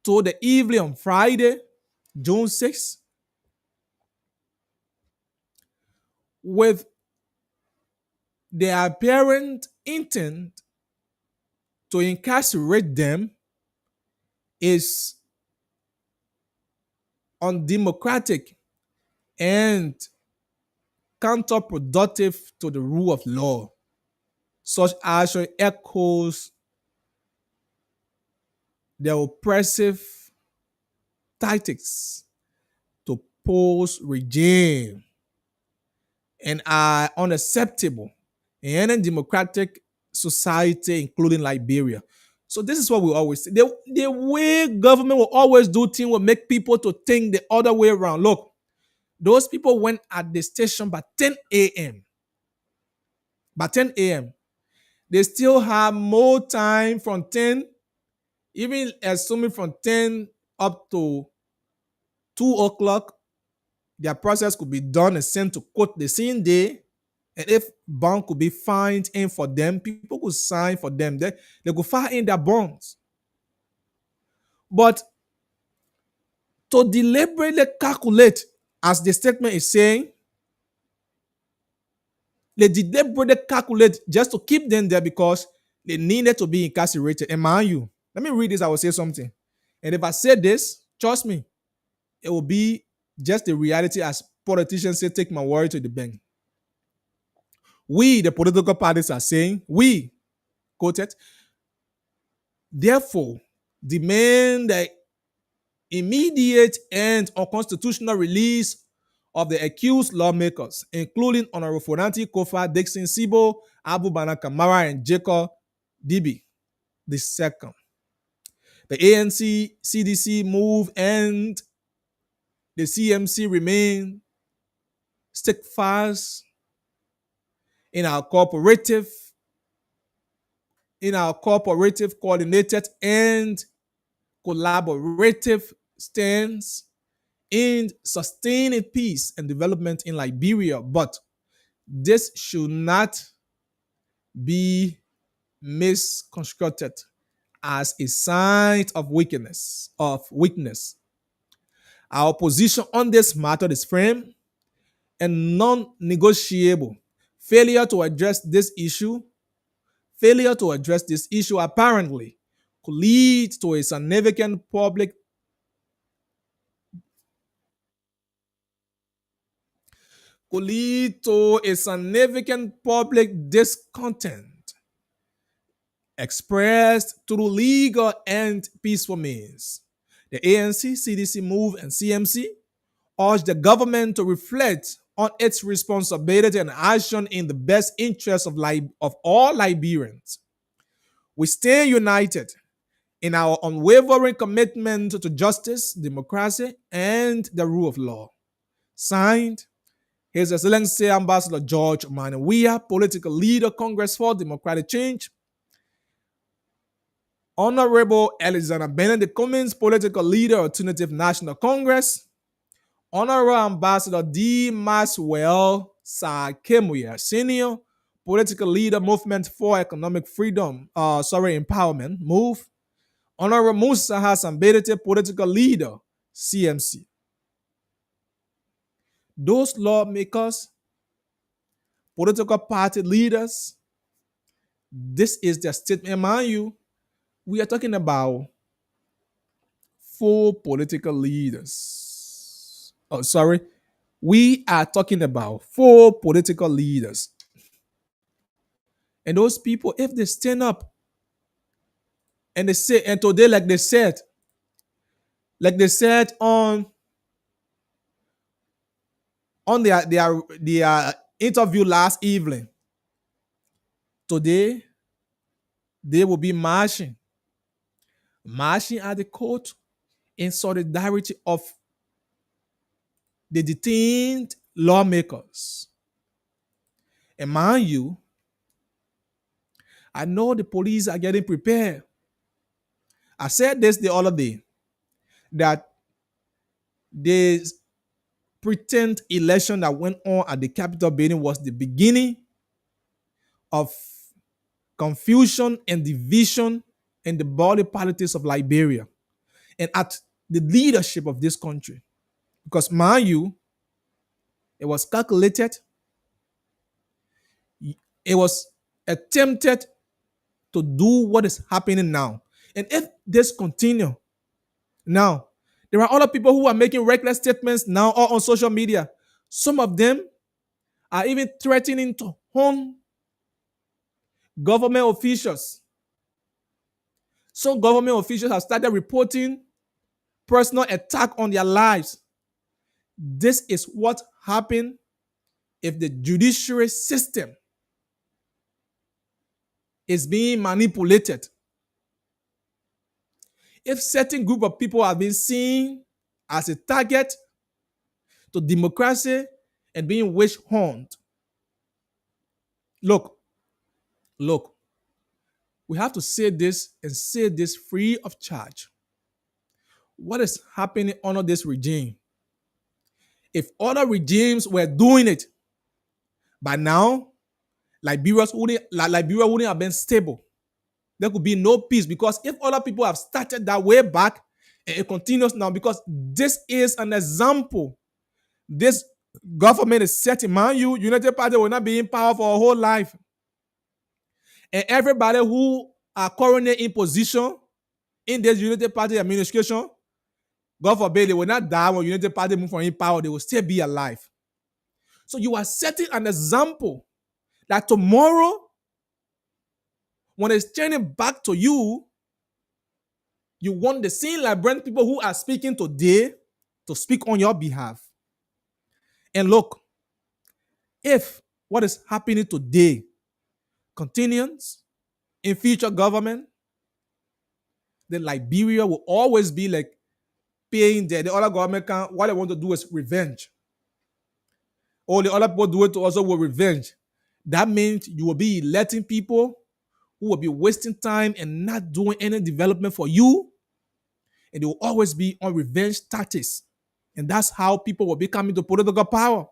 to the evening on Friday, June 6th, with their apparent intent to incarcerate them is undemocratic and counterproductive to the rule of law. Such action echoes the oppressive tactics to pose regime and are unacceptable in any democratic society, including Liberia. So this is what we always say. The way government will always do things will make people to think the other way around. Look, those people went at the station by 10 a.m. By 10 a.m. They still have more time from 10, even assuming from 10 up to 2 o'clock, their process could be done and sent to court the same day. And if bond could be fined in for them, people could sign for them. They could file in their bonds. But to deliberately calculate, as the statement is saying, they deliberately calculate just to keep them there because they needed to be incarcerated. And mind you, let me read this, I will say something. And if I say this, trust me, it will be just the reality as politicians say, take my word to the bank. We, the political parties, are saying, we, quoted, therefore, demand the immediate and unconstitutional release of the accused lawmakers, including Honorable Fonanti Kofa, Dixon Sibo, Abu Bana Kamara, and Jacob Dibi the second. The ANC, CDC move and the CMC remain steadfast in our cooperative, coordinated, and collaborative stance in sustaining peace and development in Liberia. But this should not be misconstrued as a sign of weakness. Our position on this matter is firm and non-negotiable. Failure to address this issue apparently could lead to a significant public discontent expressed through legal and peaceful means. The ANC, CDC, MOVE, and CMC urge the government to reflect on its responsibility and action in the best interest of all Liberians. We stay united in our unwavering commitment to justice, democracy, and the rule of law. Signed, His Excellency Ambassador George Manawiya, political leader, Congress for Democratic Change. Honorable Alexander Benedict Cummings, political leader, Alternative National Congress. Honorable Ambassador D. Maswell Sakemuya, Senior, political leader, Movement for Economic Freedom, Empowerment, MOVE. Honorable Musa Hassan Bedete, political leader, CMC. Those lawmakers, political party leaders, this is their statement. Mind you, we are talking about 4 political leaders. We are talking about 4 political leaders. And those people, if they stand up and they say, and today, like they said on their interview last evening, today they will be marching at the court in solidarity of the detained lawmakers. And mind you, I know the police are getting prepared. I said this the other day, that the pretend election that went on at the Capitol building was the beginning of confusion and division in the body politics of Liberia and at the leadership of this country. Because mind you, it was calculated It was attempted to do what is happening now. And if this continue now, there are other people who are making reckless statements now or on social media. Some of them are even threatening to harm government officials. Some government officials have started reporting personal attack on their lives. This is what happened if the judiciary system is being manipulated. If certain group of people have been seen as a target to democracy and being witch hunt. Look, we have to say this and say this free of charge. What is happening under this regime? If other regimes were doing it, by now, Liberia wouldn't have been stable. There could be no peace, because if other people have started that way back, and it continues now, because this is an example. This government is setting, man, United Party will not be in power for a whole life. And everybody who are currently in position in this United Party administration, God forbid, they will not die when United Party move from in power. They will still be alive. So you are setting an example that tomorrow, when it's turning back to you, you want the same Liberian people who are speaking today to speak on your behalf. And look, if what is happening today continues in future government, then Liberia will always be like paying debt. The other government what they want to do is revenge. Or the other people do it to also with revenge. That means you will be letting people who will be wasting time and not doing any development for you, and they will always be on revenge tactics. And that's how people will be coming to political power.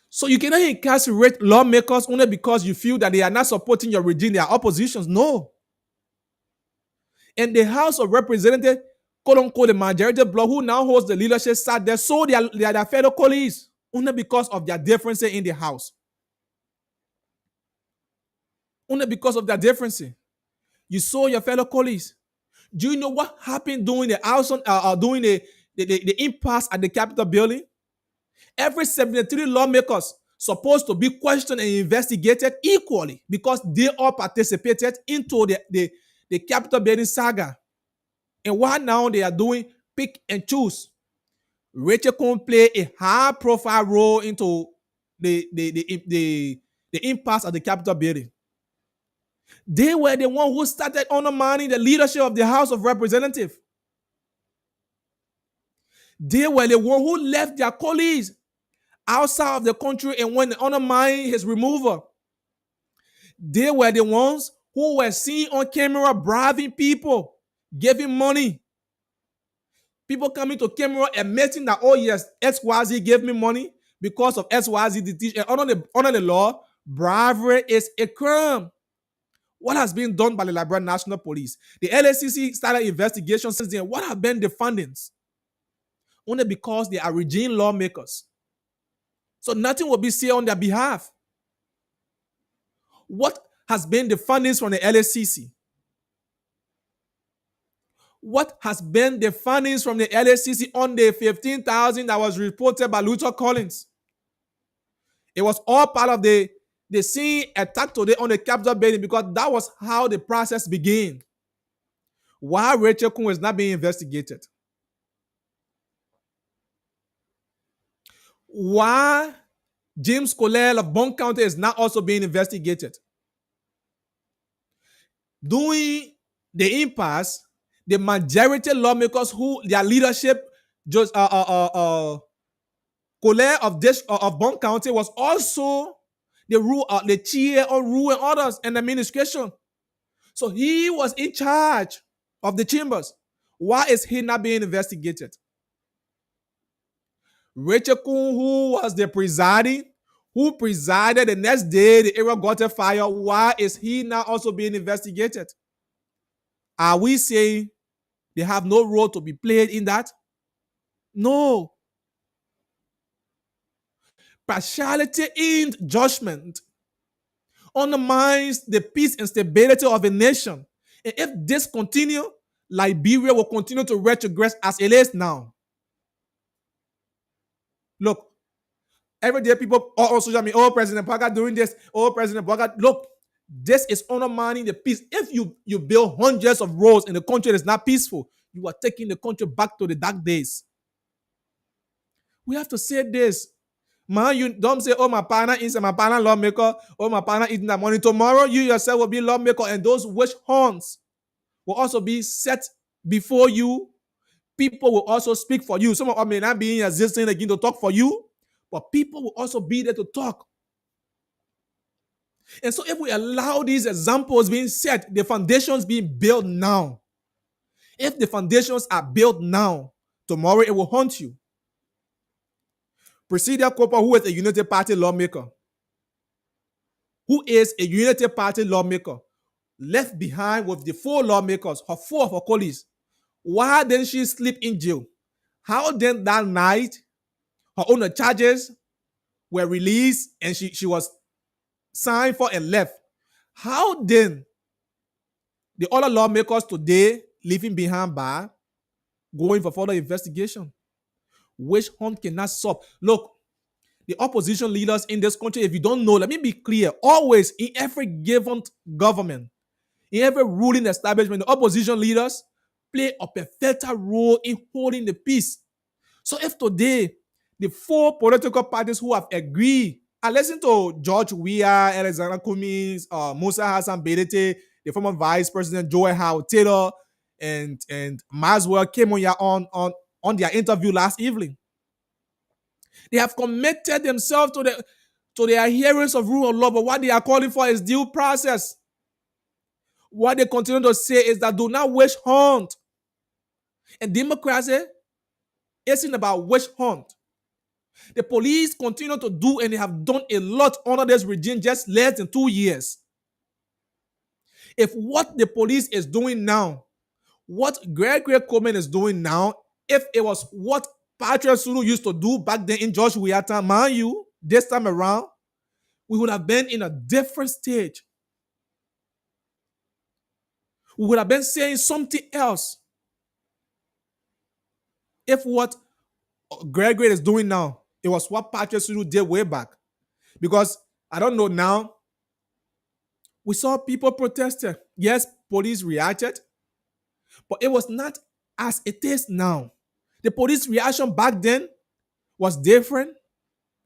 So you cannot incarcerate lawmakers only because you feel that they are not supporting your regime, they are oppositions. No. And the House of Representatives, quote unquote, the majority bloc who now holds the leadership side there, so they are their fellow colleagues only because of their differences in the House. Only because of their differences. You saw your fellow colleagues. Do you know what happened during the impasse at the Capitol building? Every 73 lawmakers supposed to be questioned and investigated equally because they all participated into the Capitol building saga. And what now they are doing, pick and choose. Rachel Cohn play a high-profile role into the impasse at the Capitol building. They were the one who started undermining the leadership of the House of Representatives. They were the one who left their colleagues outside of the country and went undermining his removal. They were the ones who were seen on camera bribing people, giving money. People coming to camera admitting that, oh yes, XYZ gave me money because of XYZ. And under the law, bribery is a crime. What has been done by the Liberian National Police? The LACC started investigations since then. What have been the findings? Only because they are regime lawmakers. So nothing will be said on their behalf. What has been the findings from the LACC? What has been the findings from the LACC on the 15,000 that was reported by Luther Collins? It was all part of the scene attack today on the Capitol building because that was how the process began. Why Rachel Cohn is not being investigated? Why James Colell of Bond County is not also being investigated? During the impasse, the majority lawmakers who their leadership, just Colell of Bond County was also the chair on rule and orders and administration. So he was in charge of the chambers. Why is he not being investigated? Rachel Cohn, who was who presided the next day, the area got a fire. Why is he not also being investigated? Are we saying they have no role to be played in that? No. partiality in judgment undermines the peace and stability of a nation. And if this continue, Liberia will continue to retrogress as it is now. Look, every day people on social media, oh, President Parker doing this, oh, President Parker. Look, this is undermining the peace. If you build hundreds of roads in the country that is not peaceful, you are taking the country back to the dark days. We have to say this. Man, you don't say, oh, my partner is my partner lawmaker, oh, my partner eating that money. Tomorrow, you yourself will be lawmaker, and those witch hunts will also be set before you. People will also speak for you. Some of them may not be in existence again to talk for you, but people will also be there to talk. And so if we allow these examples being set, the foundations being built now, if the foundations are built now, tomorrow it will haunt you. Priscilla Cooper, who is a Unity Party lawmaker, left behind with the four of her colleagues. Why didn't she sleep in jail? How then that night her own charges were released and she was signed for and left? How then the other lawmakers today leaving behind bar, going for further investigation? Witch hunt cannot stop. Look, the opposition leaders in this country, if you don't know, let me be clear, always in every given government, in every ruling establishment, the opposition leaders play a pivotal role in holding the peace. So if today the four political parties who have agreed, I listened to George Weah, Alexander Cummings, Musa Hassan Bedete, the former Vice President Joel Howard Taylor, and Maswell came on their interview last evening. They have committed themselves to the adherence of rule of law, but what they are calling for is due process. What they continue to say is that do not witch hunt. And democracy isn't about witch hunt. The police continue to do, and they have done a lot under this regime just less than 2 years. If what the police is doing now, what Gregory Coleman is doing now, if it was what Patrick Sulu used to do back then in George Weah time, mind you, this time around, we would have been in a different stage. We would have been saying something else. If what Gregory is doing now, it was what Patrick Sulu did way back. Because, I don't know now, we saw people protesting. Yes, police reacted, but it was not as it is now. The police reaction back then was different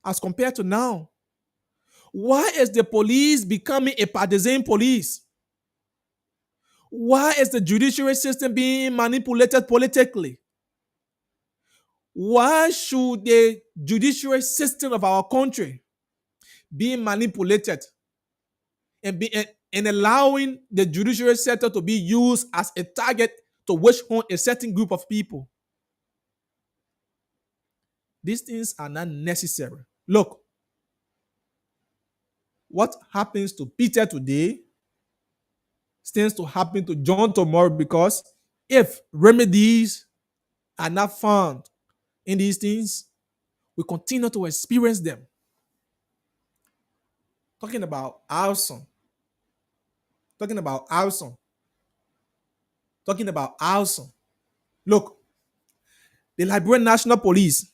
as compared to now. Why is the police becoming a partisan police? Why is the judiciary system being manipulated politically? Why should the judiciary system of our country be manipulated and allowing the judiciary sector to be used as a target to witch hunt a certain group of people? These things are not necessary. Look, what happens to Peter today stands to happen to John tomorrow, because if remedies are not found in these things, we continue to experience them. Talking about arson. Look, the Liberian National Police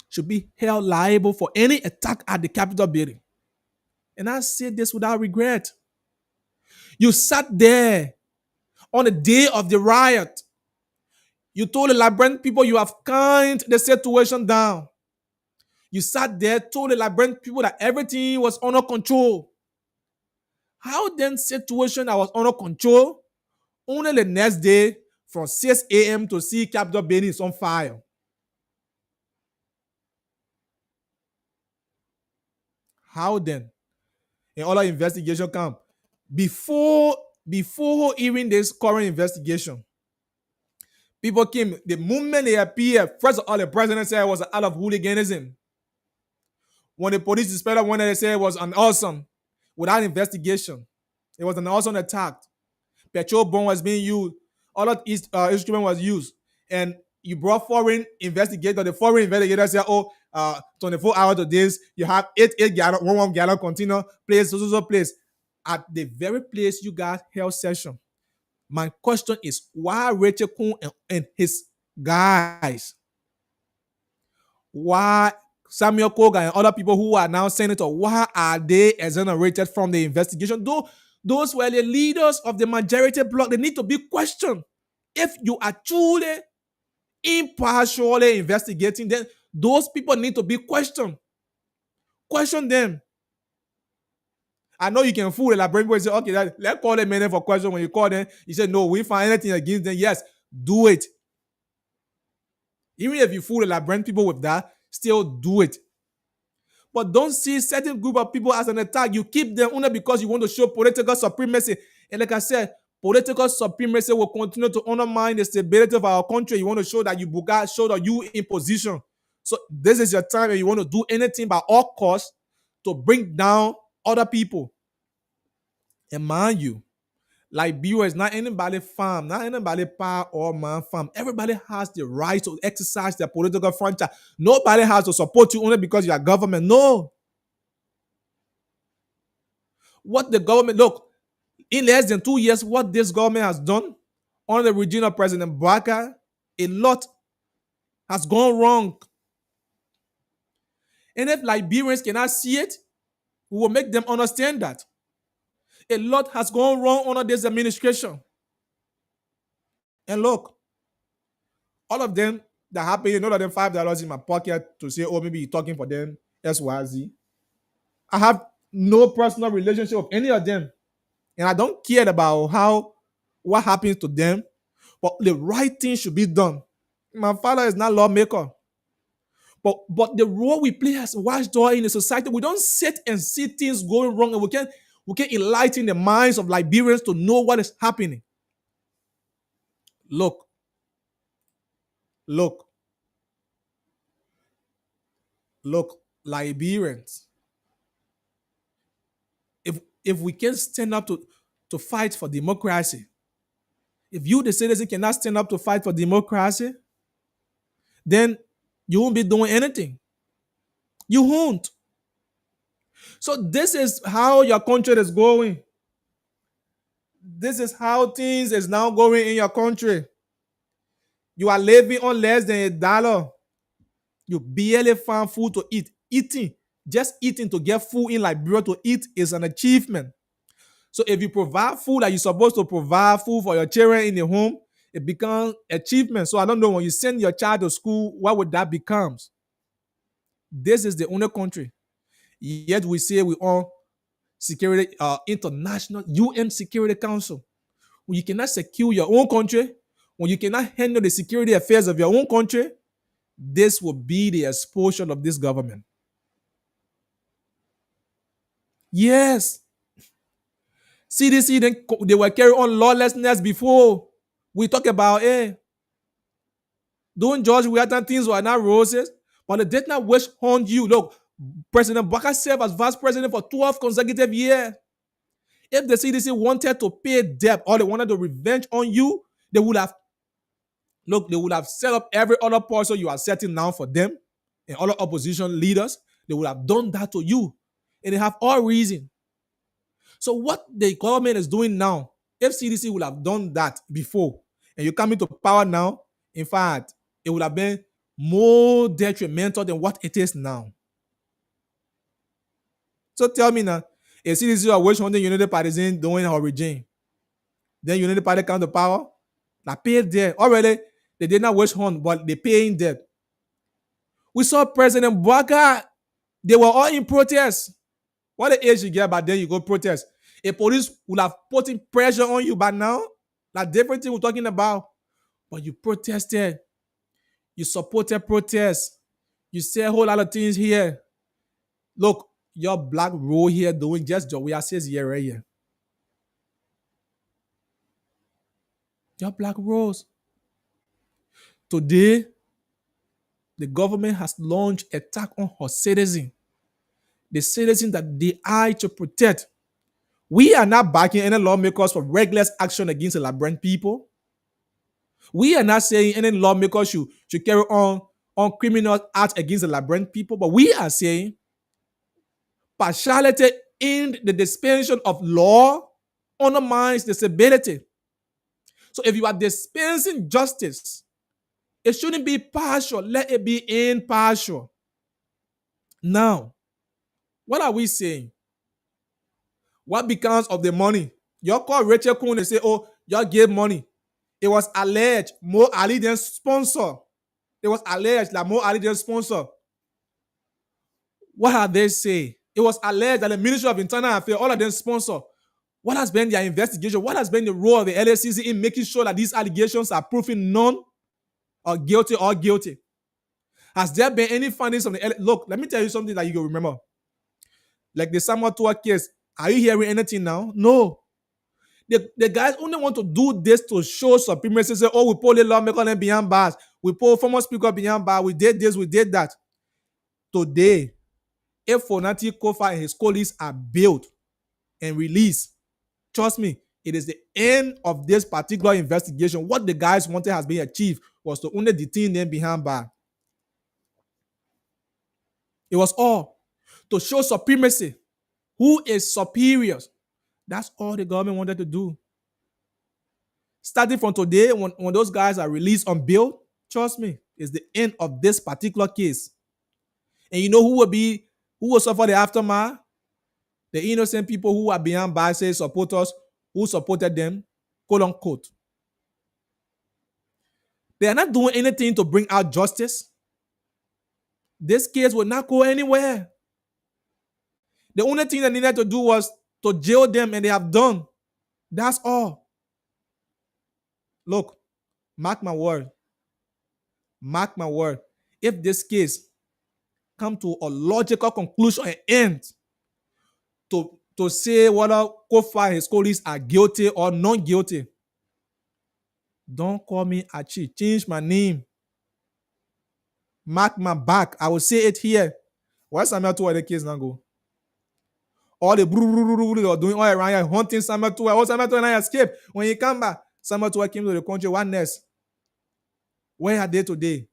should be held liable for any attack at the Capitol building. And I say this without regret. You sat there on the day of the riot. You told the Liberian people you have calmed the situation down. You sat there, told the Liberian people that everything was under control. How then situation that was under control? Only the next day, from 6 a.m. to see Capitol building is on fire. How then? In all our investigation camp, before even this current investigation, people came. The moment they appeared, first of all, the president said it was an act of hooliganism. When the police inspector went there, they said it was an arson without investigation. It was an arson attack. Petrol bomb was being used. Other instrument was used. And you brought foreign investigator. The foreign investigator said, oh, 24 hours to this, you have 8 gallon, 1 gallon container, place, so place. At the very place you got health session. My question is, why Rachel Kuhn and his guys? Why Samuel Koga and other people who are now senators, why are they exonerated from the investigation? Though those were the leaders of the majority bloc, they need to be questioned. If you are truly impartially investigating, then those people need to be questioned. Question them. I know you can fool the librarian and say, okay, let's call them in for question. When you call them, you say, no, we find anything against them. Yes, do it. Even if you fool the librarian people with that, still do it. But don't see certain group of people as an attack. You keep them only because you want to show political supremacy. And like I said, political supremacy will continue to undermine the stability of our country. You want to show that you buga, show that you in position. So this is your time and you want to do anything by all costs to bring down other people. And mind you, Liberia is not anybody farm, not anybody power or man farm. Everybody has the right to exercise their political franchise. Nobody has to support you only because you are government. No. What the government, look, in less than 2 years, what this government has done under the regime of President Baka, a lot has gone wrong. And if Liberians cannot see it, we will make them understand that. A lot has gone wrong under this administration. And look, all of them that happen, you know that them $5 in my pocket to say, oh, maybe you're talking for them, SYZ. I have no personal relationship with any of them. And I don't care about what happens to them. But the right thing should be done. My father is not lawmaker. But the role we play as watchdog in the society, we don't sit and see things going wrong, and we can enlighten the minds of Liberians to know what is happening. Look, Liberians. If we can stand up to fight for democracy, if you, the citizen, cannot stand up to fight for democracy, then you won't be doing anything. You won't. So this is how your country is going. This is how things is now going in your country. You are living on less than $1. You barely find food to eat. Just eating to get food in Liberia to eat is an achievement. So if you provide food that you're supposed to provide food for your children in the home, it becomes achievement. So I don't know, when you send your child to school, what would that become? This is the only country. Yet we say we own security, international UN Security Council. When you cannot secure your own country, when you cannot handle the security affairs of your own country, this will be the exposure of this government. Yes. CDC, they were carrying on lawlessness before. We talk about, doing George Weah, things were not roses, but they did not wish on you. Look, President Baka served as vice president for 12 consecutive years. If the CDC wanted to pay debt or they wanted to revenge on you, they would have set up every other person you are setting now for them and other opposition leaders. They would have done that to you. And they have all reason. So what the government is doing now, if CDC would have done that before, and you come into power now, in fact, it would have been more detrimental than what it is now. So tell me now, if CDC are wishing the United Party doing her regime, then United Party come to power, they paid debt. Already, they did not wish on, but they paying debt. We saw President Baka, they were all in protest. What the age you get, but then you go protest. A police would have put in pressure on you, but now, like different thing we're talking about. But you protested. You supported protests. You said a whole lot of things here. Look, your black role here doing just the way I says here right here. Your black rose. Today, the government has launched attack on her citizens. The citizens that they are to protect. We are not backing any lawmakers for reckless action against the Liberian people. We are not saying any lawmakers should carry on on criminal acts against the Liberian people, but we are saying partiality in the dispensation of law undermines the stability. So if you are dispensing justice, it shouldn't be partial. Let it be impartial. Now, what are we saying? What becomes of the money? You call Rachel Kuhn and say, oh, you gave money. It was alleged Mo Ali didn't sponsor. It was alleged that Mo Ali didn't sponsor. What have they say? It was alleged that the Ministry of Internal Affairs, all of them sponsor. What has been their investigation? What has been the role of the LSCC in making sure that these allegations are proven none or guilty? Has there been any findings from the look? Let me tell you something that you can remember. Like the Samuel Tua case. Are you hearing anything now? No. The guys only want to do this to show supremacy. Say, oh, we pulled the lawmaker behind bars. We pulled former speaker behind bars. We did this, we did that. Today, if Fonati Kofa and his colleagues are bailed and released, trust me, it is the end of this particular investigation. What the guys wanted has been achieved was to only detain them behind bars. It was all to show supremacy. Who is superior? That's all the government wanted to do. Starting from today, when those guys are released on bail, trust me, it's the end of this particular case. And you know who will suffer the aftermath? The innocent people who are behind bars, say supporters, who supported them, quote unquote. They are not doing anything to bring out justice. This case will not go anywhere. The only thing they needed to do was to jail them, and they have done. That's all. Look, mark my word. Mark my word. If this case come to a logical conclusion and end to say whether Kofa and his colleagues are guilty or not guilty, don't call me Achi. Change my name. Mark my back. I will say it here. Why Samuel Tua the case now go? All the they are doing all around here, hunting Samuel Tua. Oh, Samuel Tua and I escape. When he come back, Samuel Tua came to the country. What next? Where are they today?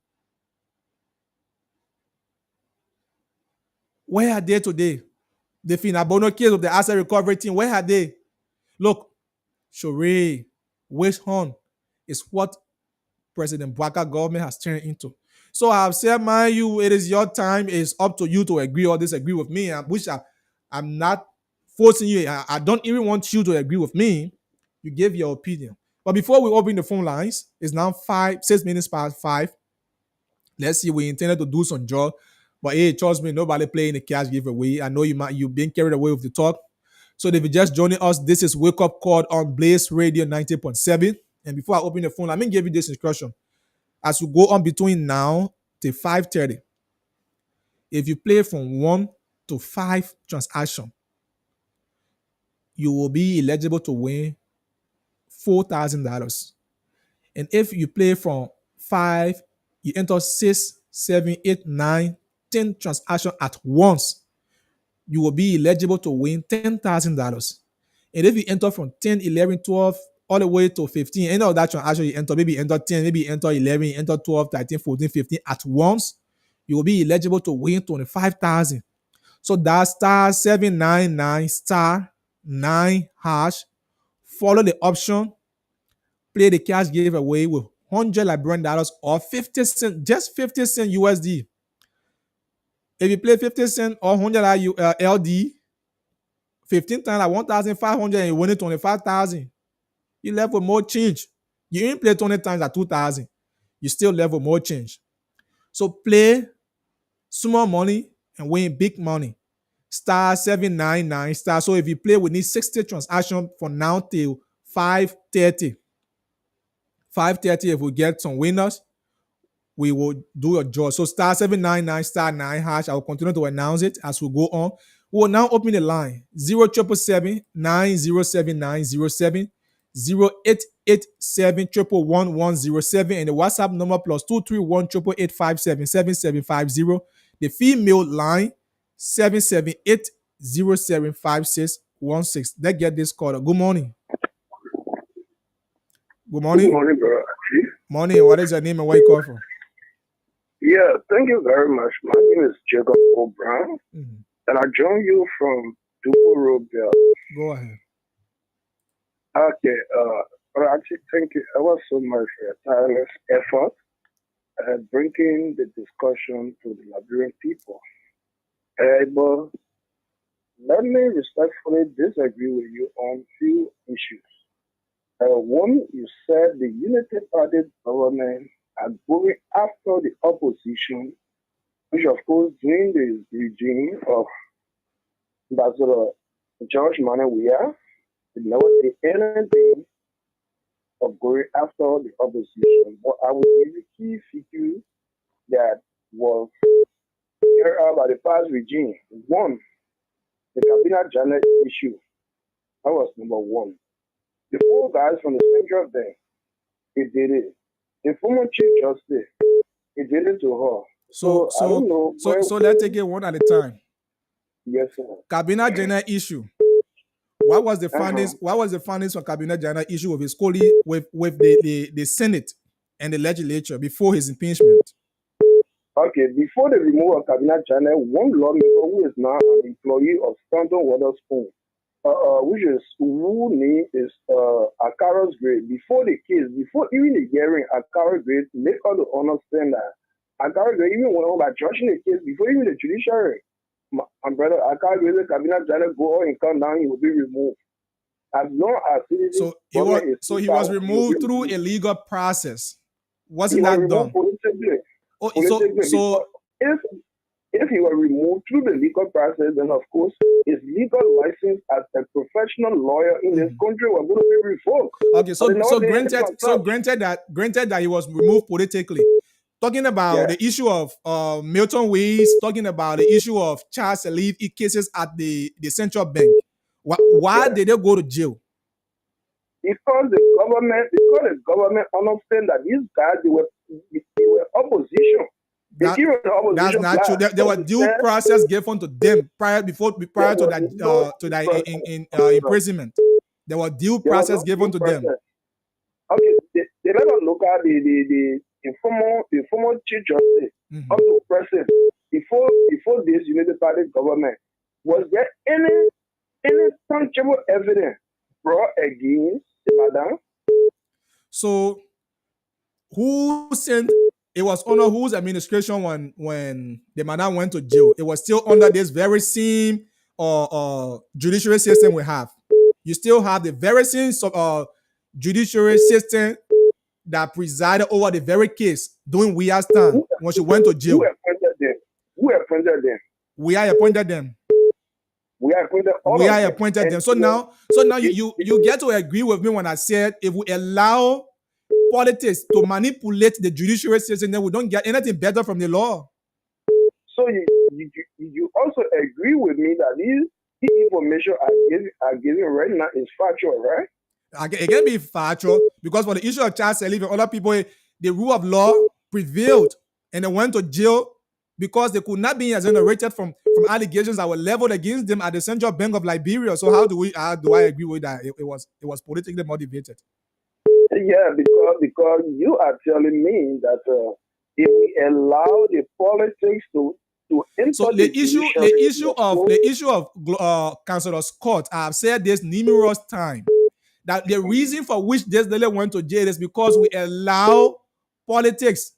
Where are they today? The Finabono case of the asset recovery team, where are they? Look, Shore, West Horn is what President Bwaka government has turned into. So I have said, mind you, it is your time. It's up to you to agree or disagree with me. I'm not forcing you. I don't even want you to agree with me. You give your opinion. But before we open the phone lines, it's now 6 minutes past 5. Let's see, we intended to do some draw. But hey, trust me, nobody playing the cash giveaway. I know you've been carried away with the talk. So if you're just joining us, this is Wake Up Call on Blaze Radio 90.7. And before I open the phone, let me give you this instruction. As we go on between now to 5:30, if you play from 1 to 5 transaction, you will be eligible to win $4,000. And if you play from 5, you enter 6, 7, 8, 9, 10 transactions at once, you will be eligible to win $10,000. And if you enter from 10, 11, 12, all the way to 15, any of that transaction you enter, maybe enter 10, maybe enter 11, enter 12, 13, 14, 15 at once, you will be eligible to win $25,000. So that's *799 *9#. Follow the option. Play the cash giveaway with $100 Liberian or 50 cents, just 50 cents USD. If you play 50 cents or 100 LD, 15 times at 1,500 and you win it 25,000. You left with more change. You even play 20 times at 2,000. You still left with more change. So play small money and win big money. *799 *. So if you play, we need 60 transactions from now till 5:30. 5:30, if we get some winners, we will do a draw. So *799 *9#. I will continue to announce it as we go on. We will now open the line 0777 907 907, 0887 111 107, and the WhatsApp number +231 888 577 The female line 778 075616. Let's get this call. Good morning. Good morning. Good morning, bro. Morning. What is your name and where you call from? Yeah, Yeah, thank you very much. My name is Jacob O'Brien, Mhm. and I join you from Dupo Road. Go ahead. Okay, but actually, thank you ever so much for your tireless effort at bringing the discussion to the Liberian people. But let me respectfully disagree with you on few issues. One, you said the Unity Party government are going after the opposition, which of course during the regime of Ambassador George Manawia, they never did anything of going after the opposition. But I would give you key figures that was carried out by the past regime. One, the Cabinet Janet issue. That was number one. The four guys from the central bank, he did it. The former Chief Justice, he did it to her. So I don't know. so let's take it one at a time. Yes, sir. Cabinet General issue. What was the findings? What was the findings from Cabinet General issue with his colleague with the Senate and the legislature before his impeachment? Okay, before the removal of Cabinet General, one lawmaker who is now an employee of Stanton Waterspoon, which is who name is Akaro's grade. Before the case, before even the hearing, Akaro's grade make all the understand that Akaro's grade even went on by judging the case before even the judiciary. My brother, Akaro's grade, the Cabinet General go on and come down, he will be removed. As long as he was removed through a legal process. Wasn't that done? Politically. Oh, so if he were removed through the legal process, then of course his legal license as a professional lawyer in this country was going to be revoked. Okay, granted that he was removed politically. Talking about the issue of Milton Weiss, talking about the issue of Charles Salif cases at the central bank. Why did they go to jail? Because the government understand that these guys they were opposition. That's not true. There was due process given to them prior to that imprisonment. There was due process given to them. Okay, they let us look at the former Chief Justice up to present before this United Party government. Was there any tangible evidence brought against the madam? So, who sent? It was under whose administration when the madam went to jail? It was still under this very same judiciary system we have. You still have the very same judiciary system that presided over the very case during Weah's time when she went to jail. Who appointed them? We appointed them. We appointed them. So now you get to agree with me when I said if we allow politics to manipulate the judiciary system, then we don't get anything better from the law. So you also agree with me that this information are given right now is factual, right? It can be factual because for the issue of Charles Salif and other people, the rule of law prevailed and they went to jail because they could not be exonerated from allegations that were leveled against them at the Central Bank of Liberia. So how do I agree with that? It was politically motivated. Yeah, because you are telling me that if we allow the politics to enter so the issue of Councillor Scott, I've said this numerous times that the reason for which this lady went to jail is because we allow politics.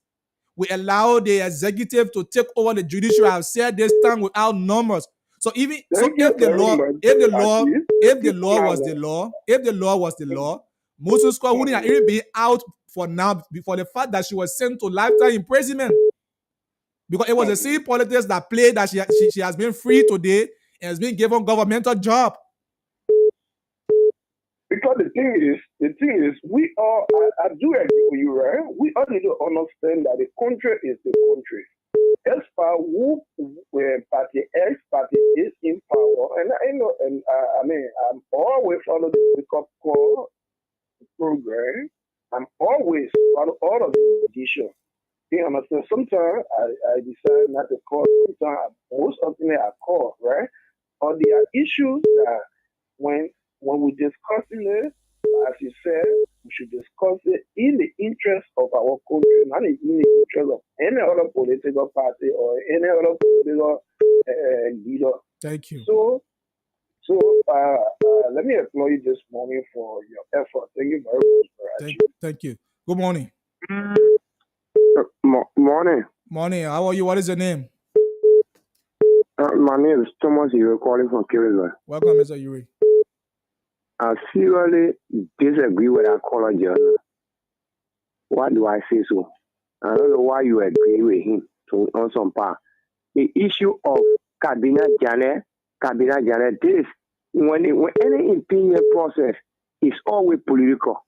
We allow the executive to take over the judiciary. I've said this time without numbers. So if the law was the law, Moses Scott wouldn't have even been out for now before the fact that she was sent to lifetime imprisonment. Because it was the same politics that played that she has been free today and has been given governmental job. Because the thing is, we all, I do agree with you, right? We all need to understand that the country is the country. As far where party X, party is in power, and I know, and I'm always follow the wake-up call program. I'm always follow all of the issues. You understand? Sometimes I decide not to call. Sometimes, most of them I call, right? Or there are issues that when we discussing it, as you said, we should discuss it in the interest of our country, not in the interest of any other political party or any other political leader. Thank you. So let me applaud you this morning for your effort. Thank you very much, Thank you. Good morning. Morning. Morning. How are you? What is your name? My name is Thomas. You're calling from Kirisma. Welcome, Mr. Yuri. I seriously disagree with that caller, John. Why do I say so? I don't know why you agree with him on some part. The issue of Cabinet Janet, this when any impeachment process is always political.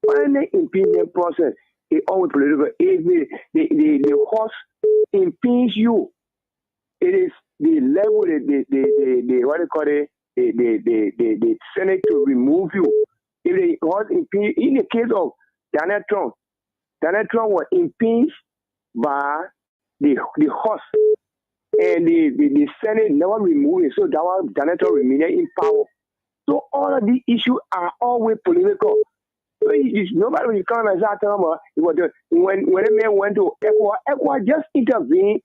Any impeachment process is always political. If the horse impeach you, it is the level the what do you call it? The Senate to remove you. If they was impeached, in the case of Donald Trump was impeached by the House, and the Senate never removed it. So that was Donald Trump remained in power. So all of these issues are always political. So nobody when you come and start talking about when a man went to ECOWAS just intervened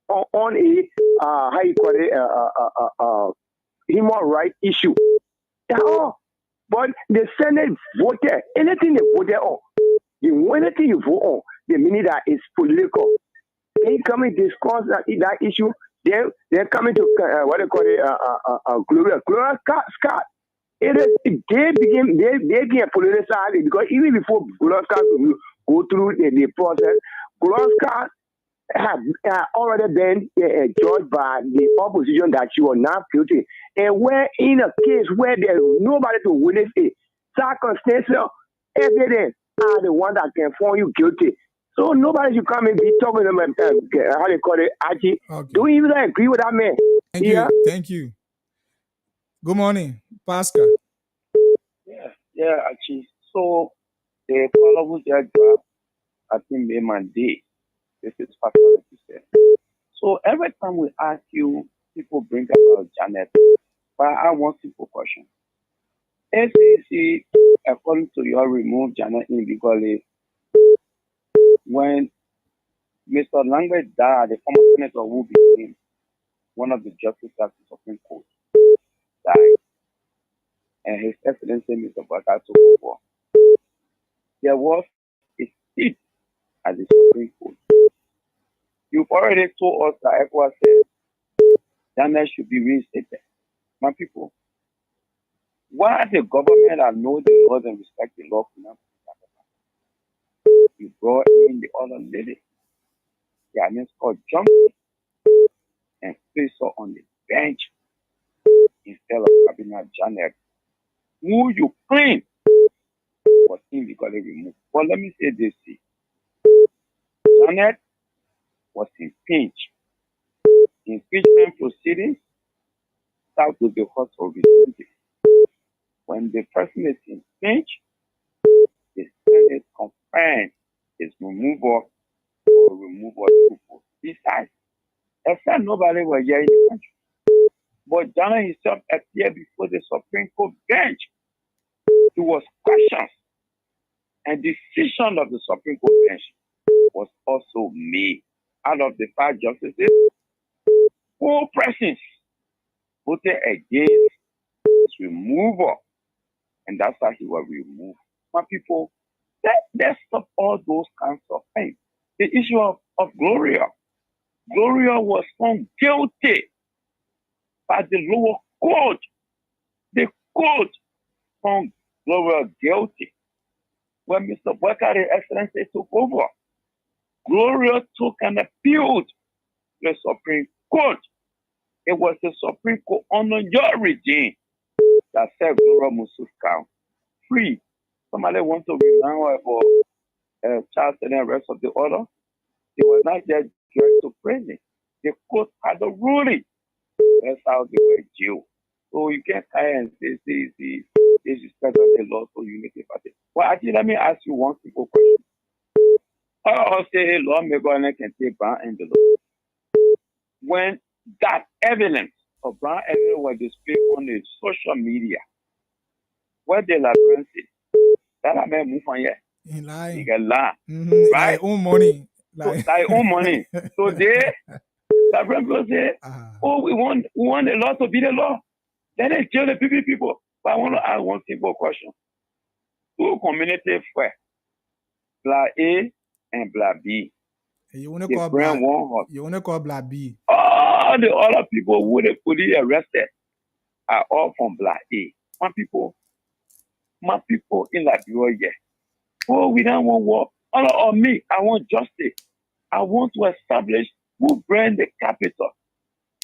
on a how you call it human rights issue. That's all. But the Senate voted anything they voted on. Anything you vote on, the meaning that is political. They come and discuss that issue. They're coming to what they call it Gloria Scott. They became politicized because even before Gloria Scott go through the process, Gloria Scott had already been judged by the opposition that she was not guilty. And where in a case where there's nobody to witness it, circumstantial evidence are the one that can find you guilty. So nobody should come and be talking about how they call it, Archie. Okay. Don't even agree with that man. Thank you. Good morning, Pascal. Yeah, Archie. So the caller who just dropped, I think made my day. This is Pascal, like you said. So every time we ask you, people bring about Janet, but I want simple question. SEC, according to your remove Janet in because when Mr. Langbe died, the former senator who became one of the justices of the Supreme Court died, and His Excellency Mr. Baka took over. There was a seat at the Supreme Court. You've already told us that ECOWAS said Janet should be reinstated. My people, why the government that know the laws and respect the law cannot you brought in the other lady, their name's called Johnson, and placed her on the bench instead of Cabinet Janet, who you claim was illegally removed. But let me say this, Janet was impeached. Impeachment proceedings start with the court of review. When the person is impeached, the Senate confirms his removal or removal of people. Besides, except nobody was here in the country. But Janet himself appeared before the Supreme Court bench. He was questioned, and the decision of the Supreme Court bench was also made. Out of the 5 justices, 4 persons voted against his removal, and that's why he was removed. My people, let's stop all those kinds of things. The issue of Gloria. Gloria was found guilty by the lower court. The court found Gloria guilty. When Mr. Bakari Excellency took over, Gloria took an appeal to the Supreme Court. It was the Supreme Court under your regime that said Gloria Musuka free. Somebody wants to remind her about Charles and the rest of the order. They were not just dragged to prison. The court had a ruling. That's how they were jailed. So you can't come and say this is better than the law, so you make a party. Well, actually, let me ask you one simple question. I'll say a lawmaker can take Brown and the law. When that evidence of Brown evidence was displayed on the social media, where the Librarian said, That man move on here. He He lying. get lie, Like right? own money. So Like that own money. So they, the people say, oh, we want the law to be the law. Then they kill the people. But I want to ask one simple question. Two communities first, Black A and Black B. you wanna They call bring black one hot. you wanna call black B. All the other people who the police arrested are all from Black A. My people in Liberia, yeah. Oh, we don't want war. All of me, I want justice. I want to establish who bring the capital.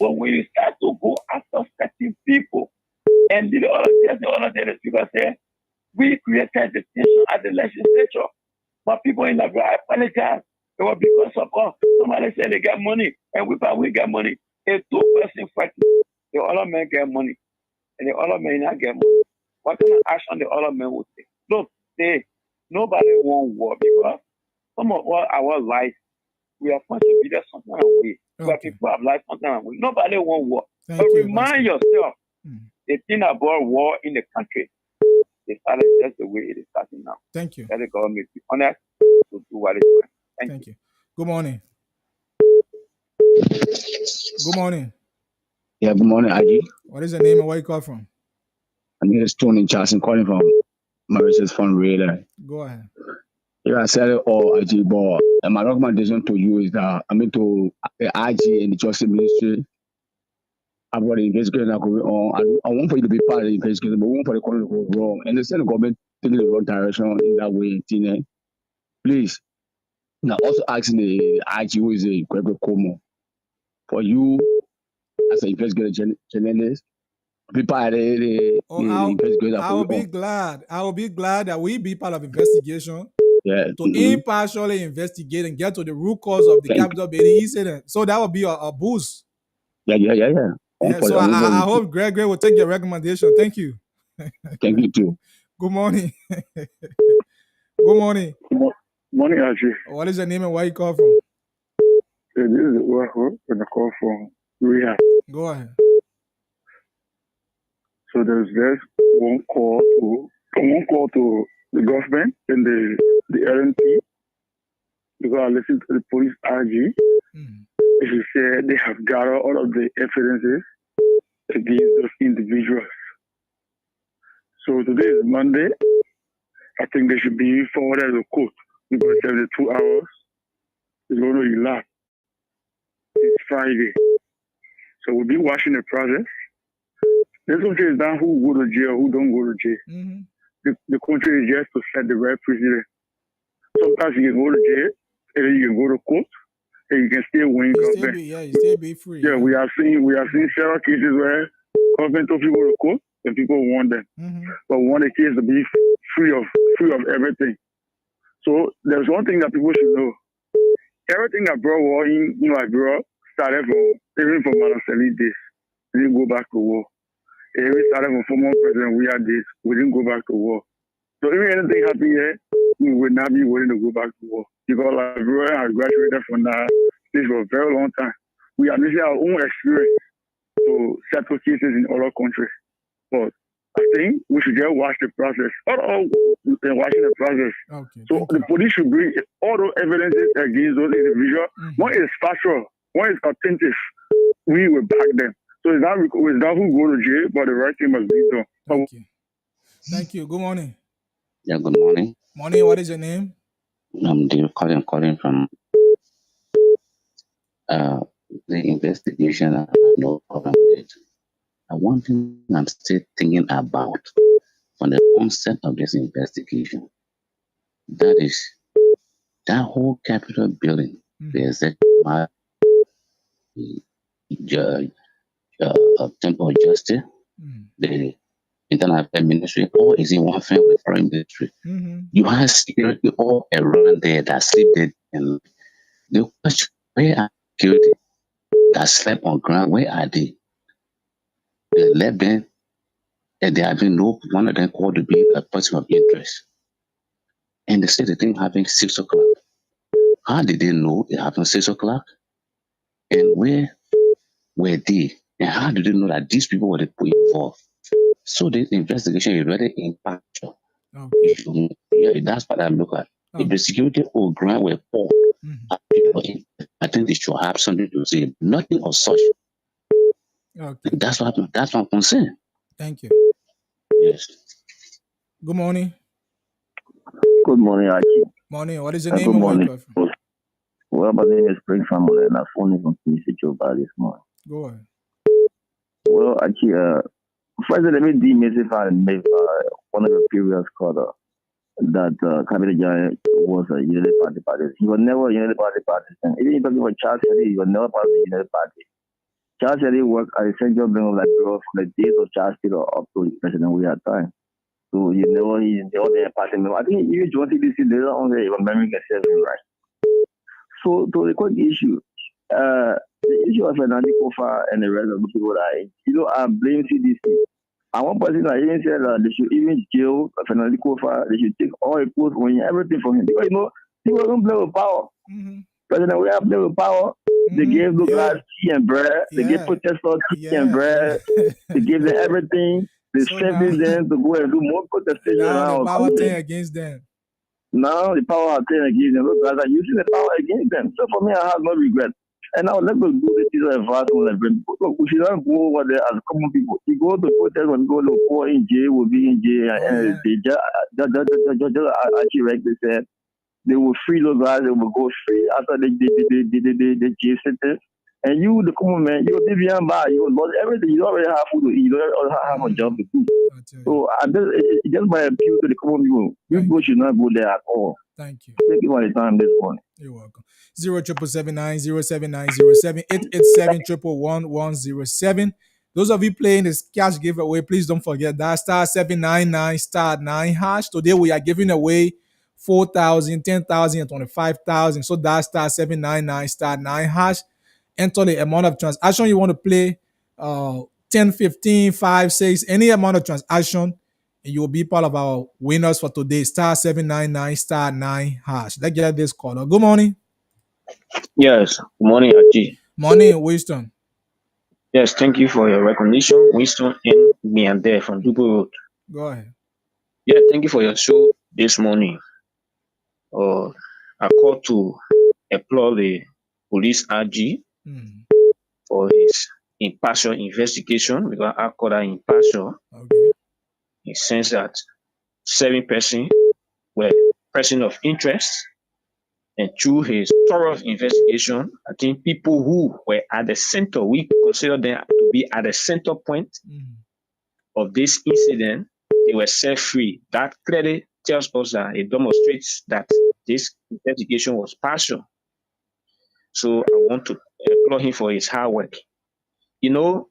But when you start to go after certain people, and the other day, the speaker said, we created the tension at the legislature. But people in Liberia, I apologize. It was because of somebody said they get money, and we get money. A two-person fight. The other men get money, and the other men not get money. What kind of action the other men would take? Look, nobody want war because some of our life, we are supposed to be there sometime away. Where people have life sometime away. Nobody want war. Thank But you, remind yourself, the thing about war in the country, they started just the way it is starting now. Thank you. Let the government be honest to do what it's doing. Thank you. Good morning. Good morning. Yeah, good morning, IG. What is your name and where you call from? My name is Tony Johnson, calling from Mauritius Fund Relay. Go ahead. Yeah, I said it all, IG, but my recommendation to you is that to the IG and the Justice Ministry about the investigation that going on. I want for you to be part of the investigation, but I want for the country to go wrong. And the Senate government taking the wrong direction in that way, Tina. Please. Now, also asking the IG, who is a Gregory Como, for you as an investigative journalist, be part of the investigation. I will be glad. I will be glad that we be part of investigation. Yeah. To impartially investigate and get to the root cause of the Capitol building incident. So that will be a boost. Yeah. So I hope Gregory will take your recommendation. Thank you. Thank you too. Good morning. Good morning. Morning, Archie. What is your name and where you call from? This is Uaho, and I call from Rehab. Go ahead. So there's one call to the government and the LNP because I listened to the police RG. She said they have gathered all of the evidences against those individuals. So today is Monday. I think they should be forwarded to court because 72 hours is going to elapse. It's Friday. So we'll be watching the process. This country is not who go to jail, who don't go to jail. The country is just to set the right precedent. Sometimes you can go to jail, and then you can go to court, and you can still win government. You still be free. Yeah, we have seen several cases where government took people to court and people won them. But we want the case to be free of everything. So there's one thing that people should know. Everything that brought war in Liberia started from Madam Sally days. We didn't go back to war. And we started from former President we had this. We didn't go back to war. So if anything happened here, we would not be willing to go back to war. Because Liberia has graduated from that place for a very long time. We are using our own experience to settle cases in other countries. But I think we should just watch the process. Watching the process. So the police should bring all the evidences against those individuals. One is factual, one is authentic. We will back them. So it's not who go to jail, but the right thing must be done. Thank you. Good morning. Yeah, good morning. Morning, what is your name? I'm Dave calling from the investigation. I have no problem with it. One thing I'm still thinking about from the onset of this investigation, that is that whole Capitol building, the executive Temple of Justice, the Internal Affairs Ministry, or is it one family foreign ministry? You have security all around there that sleep there. And the question, where are security that slept on ground? Where are they? They left them, and there have been no one of them called to be a person of interest. And they said the thing happened 6 o'clock. How did they know it happened 6 o'clock? And where were they? And how did they know that these people were involved? So the investigation is very impartial. Yeah, that's what I look at. If the security or grant were poor, I think they should have something to say. Nothing of such. Okay. That's my concern. Thank you. Yes. Good morning. Good morning, Archie. Morning. What is your name Good and where you morning. come from? Well, my name is Spring Family, and I'm phoning from Kingston Joba this morning. Go ahead. Well, Archie, first let me demystify one of the previous caller that Cabinet Giant was a Unity Party party. He was never a Unity Party participant. Even if talking about Charles Shelley, he was never part of the Unity Party. Charles Shelley worked at the Central Bank of Liberia from the days of Charles Taylor up to President William time. So you know he's the other party member. I think even John CDC later on say even memory can serve him right. So to the quick issue, the issue of Fernando Kofa and the rest of the people that I blame CDC. And one person that even said that they should even jail Fernando Kofa, they should take all the post money, everything from him. Because people don't play with power. President we have play with power. They gave Douglas tea and bread, they gave protesters tea and bread, they gave them everything. They sent them to go and do more protestation Now around. the power thing against them. Now the power are turning against them. Look, guys are using the power against them. So for me, I have no regret. And now let's go do the piece of advice on the brain. Look, we should not go over there as common people. You go to protest when you go to poor in jail, will be in jail, and they just actually they said they will free those guys. They will go free after the jail sentence. And you, the common man, you will be beyond by. You will lose everything. You don't already have food to eat. You don't have a job to do. So just by appeal to the common people, you people should not go there at all. Thank you. Thank you for the time this morning. You're welcome. 077907907 Those of you playing this cash giveaway, please don't forget that *799 *9#. Today we are giving away 4,000, 10,000, and 25,000. So that's *799 *9#. Enter the amount of transaction you want to play, 10, 15, 5, 6, any amount of transaction, and you will be part of our winners for today. *799 *9#. Let's get this caller. Good morning. Yes, good morning, Aji. Morning, Winston. Yes, thank you for your recognition. Winston in me and there from Dubu Road. Go ahead. Yeah, thank you for your show this morning. I call to applaud the police RG for his impartial investigation, because I call that impartial. Okay. In the sense that 7 persons were persons of interest, and through his thorough investigation, I think people who were at the center, we consider them to be at the center point of this incident, they were set free. That clearly tells us that it demonstrates that this investigation was partial. So I want to applaud him for his hard work. You know,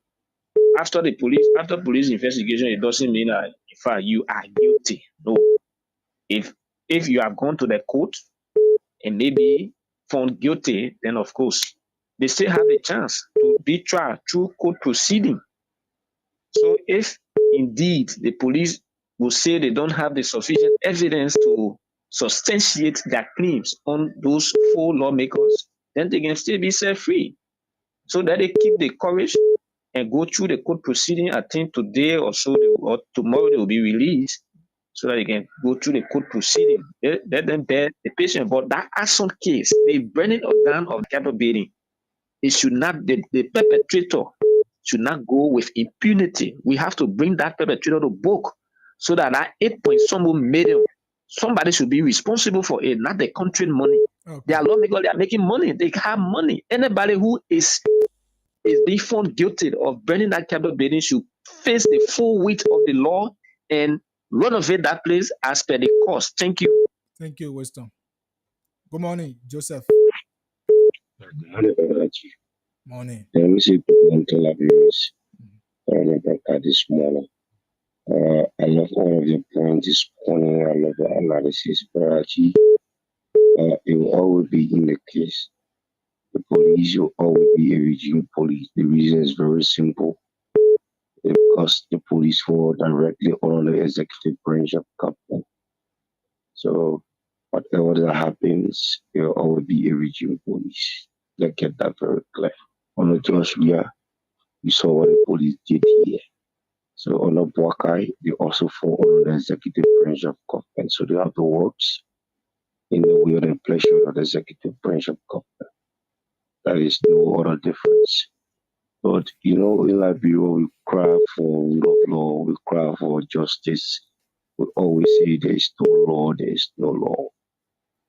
after police investigation, it doesn't mean that in fact you are guilty. No. If you have gone to the court and maybe found guilty, then of course they still have a chance to be tried through court proceeding. So if indeed the police will say they don't have the sufficient evidence to substantiate their claims on those 4 lawmakers, then they can still be set free. So that they keep the courage and go through the court proceeding. I think today or so or tomorrow they will be released, so that they can go through the court proceeding. Let them bear the patient. But that arson case, the burning down of Capitol building, it should not, the perpetrator should not go with impunity. We have to bring that perpetrator to book, so that 8 point someone made him. Somebody should be responsible for it, not the country money. Okay. They are lawmakers, they are making money, they have money. Anybody who is being found guilty of burning that Capitol building should face the full weight of the law and renovate that place as per the cost. Thank you. Thank you, Winston. Good morning, Joseph. Good morning, Brother. Morning. Let me see mental abuse. This morning. I love all of your points this morning. I love the analysis, Brother. It will always be in the case. The police will always be a regime police. The reason is very simple. Because the police fall directly under the executive branch of government. So whatever that happens, it will always be a regime police. Let's get that very clear. On the Joshua, we saw what the police did here. So under Buakai, they also fall under the executive branch of government. So they have the works in the will and pleasure of the executive branch of government. There is no other difference. But in Liberia, we cry for rule of law, we cry for justice. We always say there is no law, there is no law.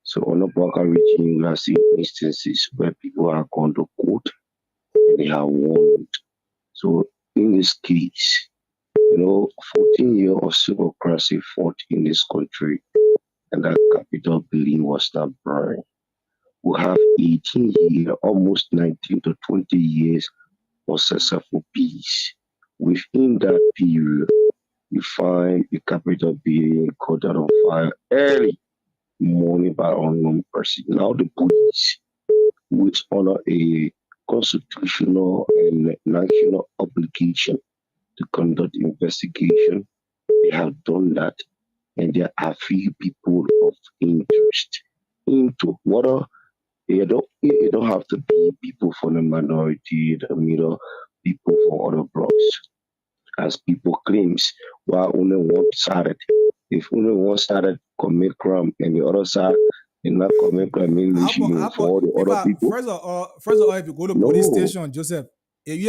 So on the Baka region, we have seen instances where people are gone to court and they are warned. So in this case, 14 years of democracy fought in this country, and that capital building was not burned. We have 18 years, almost 19 to 20 years of successful peace. Within that period, you find the capital building caught on fire early morning by unknown person. Now the police, which honor a constitutional and national obligation to conduct investigation, they have done that, and there are few people of interest into whether you don't have to be people from the minority, the middle, people from other blocks, as people claims. While only one sided, if only one sided commit crime and the other side did not commit crime, meaning for the other people. First of all, if you go to police station, Joseph, if you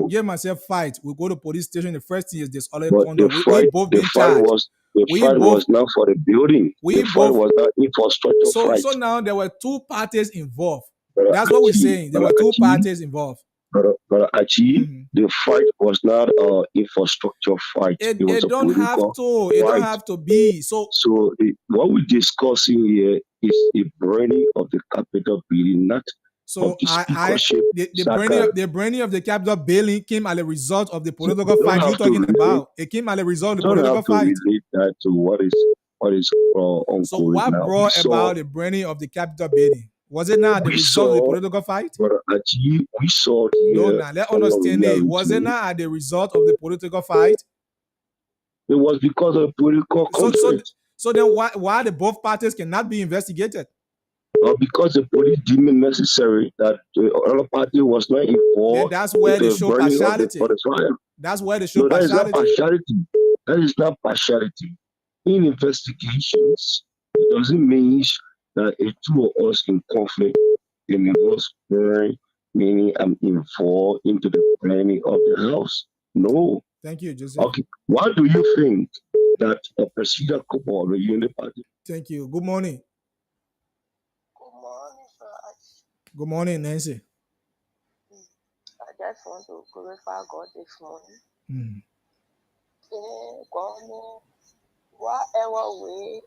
hear myself fight, we go to police station. The first thing is disorderly conduct. We both been charged. The fight was not for the building. The fight was not infrastructure fight. So now there were two parties involved. That's what we're saying. There were two parties involved. But actually, the fight was not an infrastructure fight. It don't have to. It don't have to be. So what we're discussing here is a burning of the Capitol building, not so the burning of the Capitol building came as a result of the political fight you're talking about. It came as a result of the political fight. Relate that to what is ongoing. So what brought about the burning of the Capitol building? Was it not the result of the political fight? But actually, we saw here. No, now let's understand it. Was it not the result of the political fight? It was because of political conflict. So then why the both parties cannot be investigated? Because the police deemed it necessary that the other party was not involved. Then that's where they show partiality. That's where they show partiality. That is not partiality. In investigations, it doesn't mean that the two of us in conflict in the most burn, meaning I'm involved into the planning of the house. No. Thank you, Joseph. Okay. Why do you think that a president couple of the unity party? Thank you. Good morning. Good morning, Nancy. I just want to glorify God this morning. God, whatever way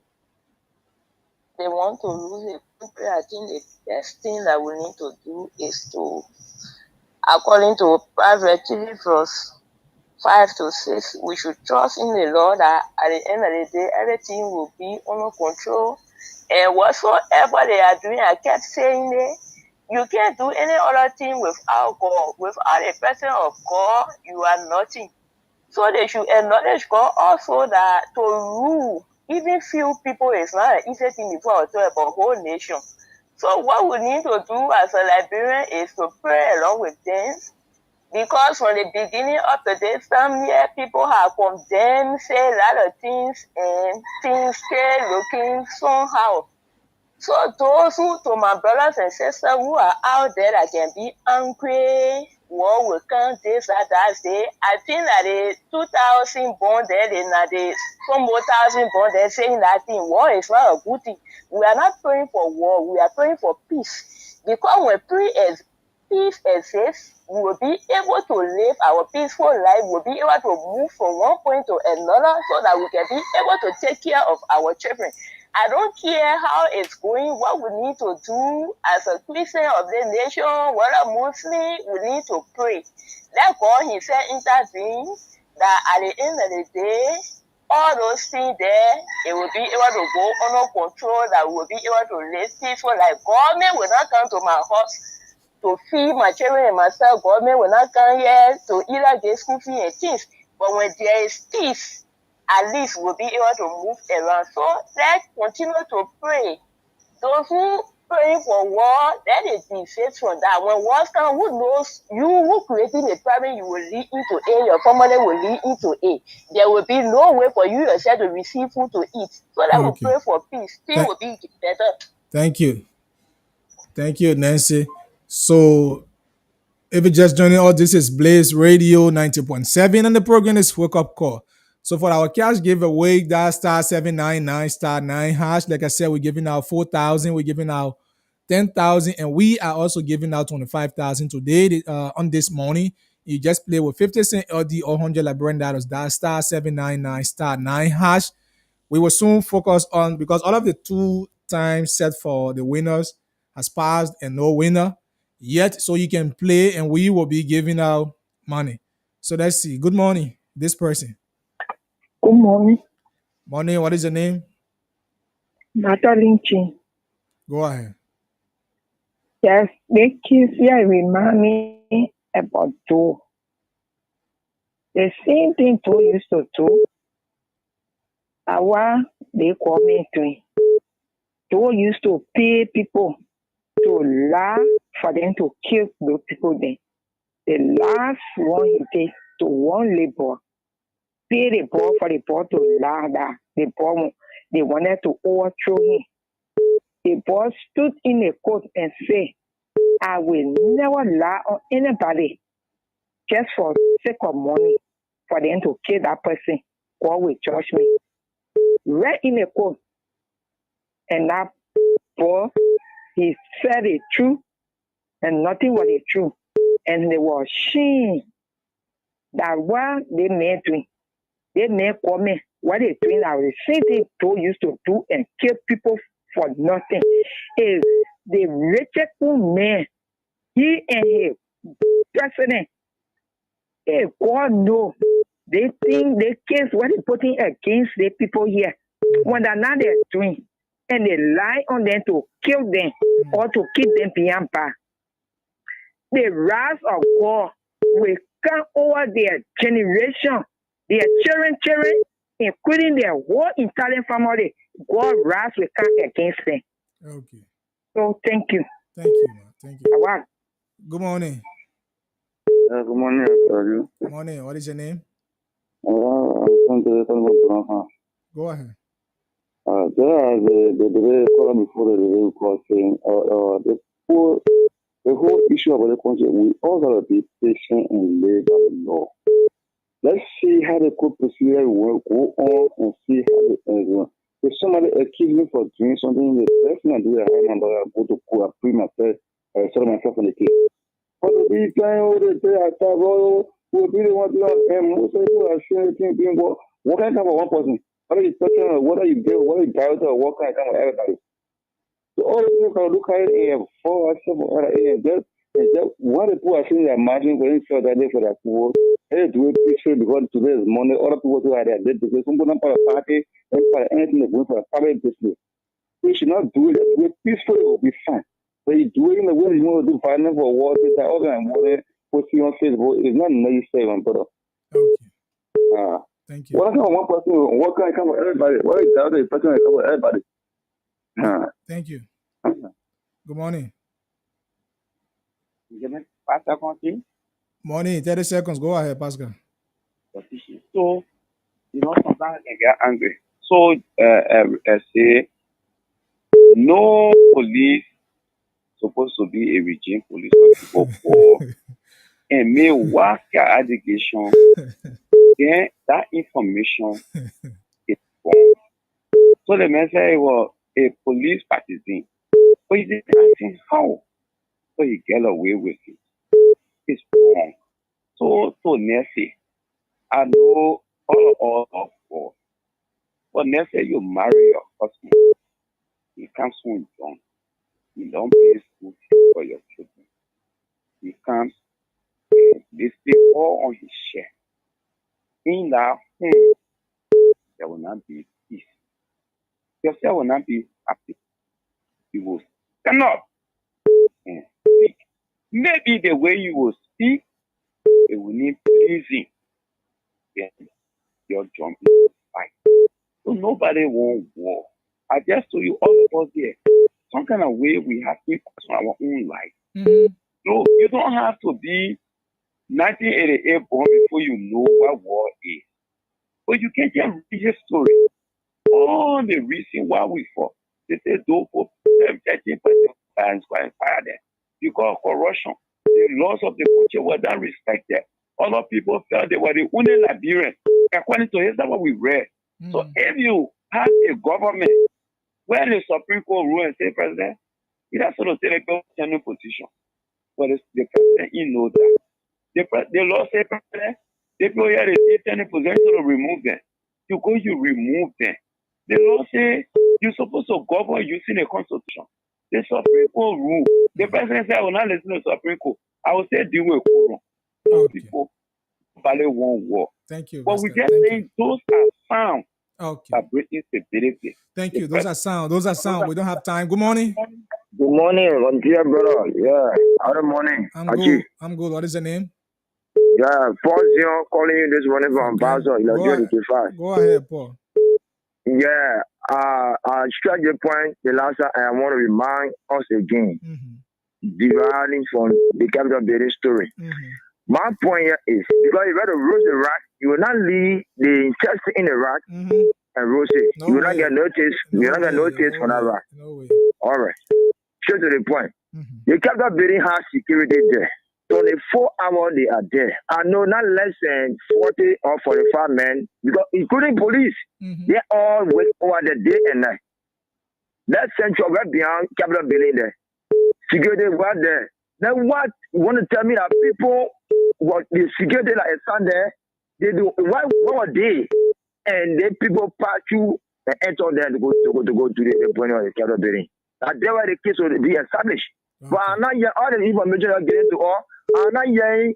they want to lose a country, I think the best thing that we need to do is to, according to Proverbs 3:5-6, we should trust in the Lord that at the end of the day, everything will be under control. And whatsoever they are doing, I kept saying it, you can't do any other thing without God. Without a person of God, you are nothing. So they should acknowledge God also that to rule even few people is not an easy thing before I talk about whole nation. So what we need to do as a Liberian is to pray along with them, because from the beginning up to this time here, people have condemned, say a lot of things, and things still looking somehow. So those who, to my brothers and sisters who are out there that can be angry, war will come, this, that, day. I think that the 2,000 born there, some more 1,000 born there saying that thing, war is not a good thing. We are not praying for war, we are praying for peace. Because when peace exists, we will be able to live our peaceful life, we'll be able to move from one point to another so that we can be able to take care of our children. I don't care how it's going, what we need to do as a Christian of the nation, whether Muslim, we need to pray. Let God himself intervene, that at the end of the day, all those things there, it will be able to go under control, that we will be able to live peaceful life. Government will not come to my house to feed my children and myself. Government will not come here to either get school fee and things. But when there is peace, at least we'll be able to move around. So let's continue to pray. Those who praying for war, then it defeats from that. When wars come, who knows you who creating a problem, you will lead into A, your family will lead into A. There will be no way for you yourself to receive food to eat. So that we pray for peace. Things will be better. Thank you. Thank you, Nancy. So, if you're just joining us, this is Blaze Radio 90.7, and the program is Wake Up Call. So, for our cash giveaway, that *799 *9#. Like I said, we're giving out 4,000, we're giving out 10,000, and we are also giving out 25,000 today on this morning. You just play with 50 cent LD or $100 Liberian dollars. That *799 *9#. We will soon focus on, because all of the 2 times set for the winners has passed and no winner yet, so you can play and we will be giving out money. So let's see. Good morning, this person. Good morning. Morning, what is your name? Natalie Chin. Go ahead. Yes, the kids here remind me about two. The same thing two used to do. Our they call me twin. Two used to pay people to laugh for them to kill those people then. The last one he did to one labor, pay the boy for the boy to laugh that the boy they wanted to overthrow him. The boy stood in a court and said, I will never lie on anybody just for sake of money for them to kill that person. God will judge me. Right in a court. And that boy, he said the truth and nothing was the truth. And they were ashamed that what they made doing. They made comment what they doing are the same thing they used to do and kill people for nothing. Is the richest man, he and his president, hey, God know, they think they case what they putting against the people here. When they're not they're doing, and they lie on them to kill them or to keep them behind bar. The wrath of God will come over their generation, their children, including their whole entire family. God's wrath will come against them. Okay. So thank you. Thank you, man. Thank you. Wow. Good morning. Good morning. How are you? Good morning. What is your name? Go ahead. There is the column before the call saying the whole issue about the country, we all gotta be patient and live by the law. Let's see how the court procedure will go on and see how the end will. If somebody accuse me for doing something, the person I do a high number, I go to court, I free myself, I settle myself on the case. But the big time over the day, I thought, well, we'll be the one to know, and most people are saying things being what can I come for one person? What are you talking about? What are you doing? What are you doing? What can I come for everybody? So all the people can look at it and fall ourselves or other and just what the people are saying they're marching for themselves that day for their poor. They do it peacefully because today is Monday. Other people who are there, they do it. Some people don't for a party, and for anything they're going for a private business. We should not do it. Do it peacefully, it will be fine. But you do it in the way you want to do violence for war, that organ water, put you on Facebook, it's not necessary, my brother. Okay. Thank you. What can one person, what can I come for everybody? What is the other person I come for everybody? Thank you. Good morning. Pastor, continue. Morning. 30 seconds. Go ahead, Pascal. So, sometimes I can get angry. So, say, no police supposed to be a regime police for people poor and may work their education. Then that information is wrong. So the man say, well, a police partisan. But he's asking how? So he get away with it. It's wrong. So Nancy, I know all of God. But Nancy, you marry your husband. He comes home drunk. You don't pay school fees for your children. He comes and they stay all on his share. In that home, there will not be peace. Yourself will not be happy. You will stand up and speak. Maybe the way you will speak, it will need pleasing. Then you're jumping to fight. So nobody wants war. I just told you all of us here. some kind of way we have impact on our own life. Mm-hmm. No, you don't have to be 1988 born before you know what war is. But you can just read history. All the reason why we fought. They say those for 13% fires were fired there because of corruption. The laws of the country were not respected. Other people felt they were the only Liberians. According to history, what we read. So if you have a government where the Supreme Court rule and say, President, he has sort of take a new position. But the president, he knows that. The law say, President, the people here, they take any position to remove them. You go, you remove them. The law say you're supposed to govern using a constitution. The Supreme Court rule. The president said, I will not listen to the Supreme Court. I will say, deal with Quorum. People value one war. Thank you. But we just saying those are sound. Okay. Breaking stability. Thank you. Those are sound. Those are sound. We don't have time. Good morning. Good morning, dear brother. Yeah. Good morning. I'm good. I'm good. What is the name? Yeah, Paul Zion calling you this morning from Basel. Go ahead, Paul. Yeah. I strike the point the last time I want to remind us again. Deriving from the capital building story. My point here is because you got to roast the rat, you will not leave the intestine in the rat and roast it. You will not get notice. You will not get notice for that rat. All right. Straight to the point. The capital building has security there. 24 hours they are there. I know not less than 40 or 45 men, because including police, they all work over the day and night. That central right behind capital building there. Security right there. Then what you want to tell me that people, what the security like a Sunday, they do what were they? And then people pass through and enter there to go to the point of the capital building. That there were the case would be established. But I'm not hearing all the information are getting to all. I'm not hearing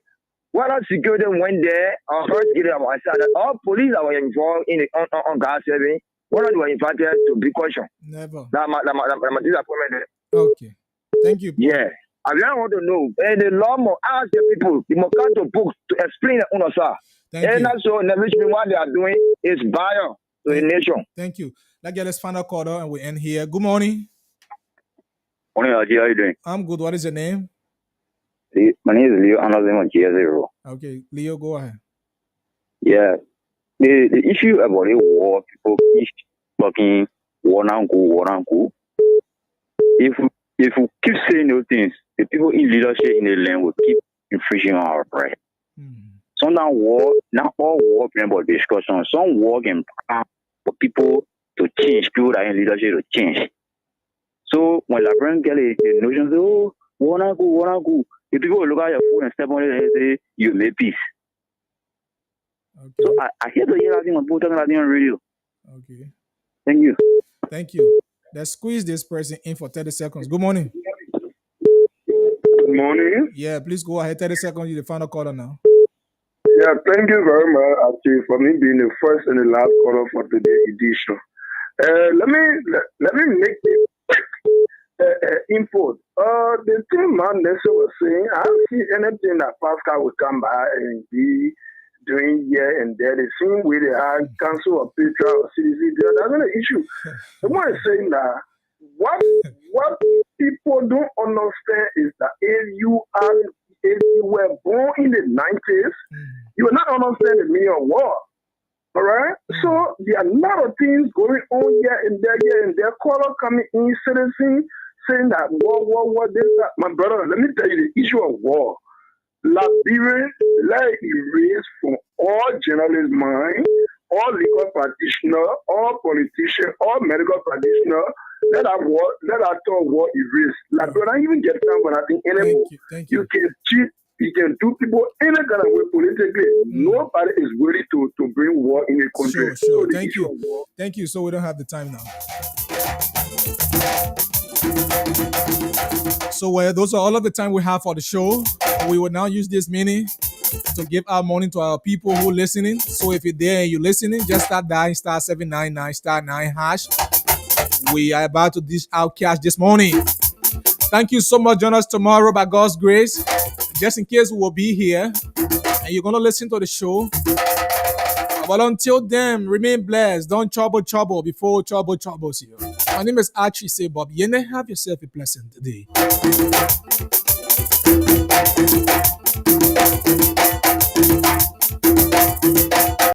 what our security went there or first get about that all police that were involved in on gas saving. What are they invited to be caution? Never. That's my disappointment there. Okay. Thank you. Yeah. I really want to know. And the law must ask the people, the more to books to explain it on us. And also, what they are doing is bias to the nation. Thank you. Let's find a caller and we end here. Good morning. Morning, Aji. How are you doing? I'm good. What is your name? My name is Leo. I'm not on GS0. Okay, Leo, go ahead. Yeah. The issue about the war, people keep talking war and go. If we keep saying those things, the people in leadership in the land will keep infringing on our right. Sometimes war, not all war bring about discussion. Some war can for people to change, people that are in leadership to change. So when Labran get the notion, oh, wanna go. The people will look at your phone and step on it and say, you made peace. Okay. So I hear the yelling on both talking on radio. Okay. Thank you. Thank you. Let's squeeze this person in for 30 seconds. Good morning. Good morning. Yeah, please go ahead. 30 seconds. You're the final caller now. Yeah, thank you very much, actually, for me being the first and the last caller for today's edition. Let me make this input. The thing man Nelson was saying, I don't see anything that Pascal will come by and be doing here and there. The same way they have Council of Petra or CDC, that's not an issue. The one is saying that what people don't understand is that if you were born in the 90s, you will not understand the meaning of war. All right? So there are a lot of things going on here and there. Caller coming in, citizen saying that war, this, that. My brother, let me tell you the issue of war. Liberia, let it erase from all journalists' mind, all legal practitioners, all politicians, all medical practitioners. Let our talk war erase. Liberia don't even get time for nothing anymore. You can cheat. You can do people any kind of way politically. Nobody is ready to bring war in a country. Sure. Thank you. Thank you. So we don't have the time now. So those are all of the time we have for the show. We will now use this minute to give our money to our people who are listening. So if you're there and you're listening, just start dialing *799*9#. We are about to dish out cash this morning. Thank you so much. Join us tomorrow by God's grace. Just in case we will be here and you're going to listen to the show, But until then, remain blessed. Don't trouble before trouble troubles you. My name is Archie Say Bob Yene. Have yourself a pleasant day.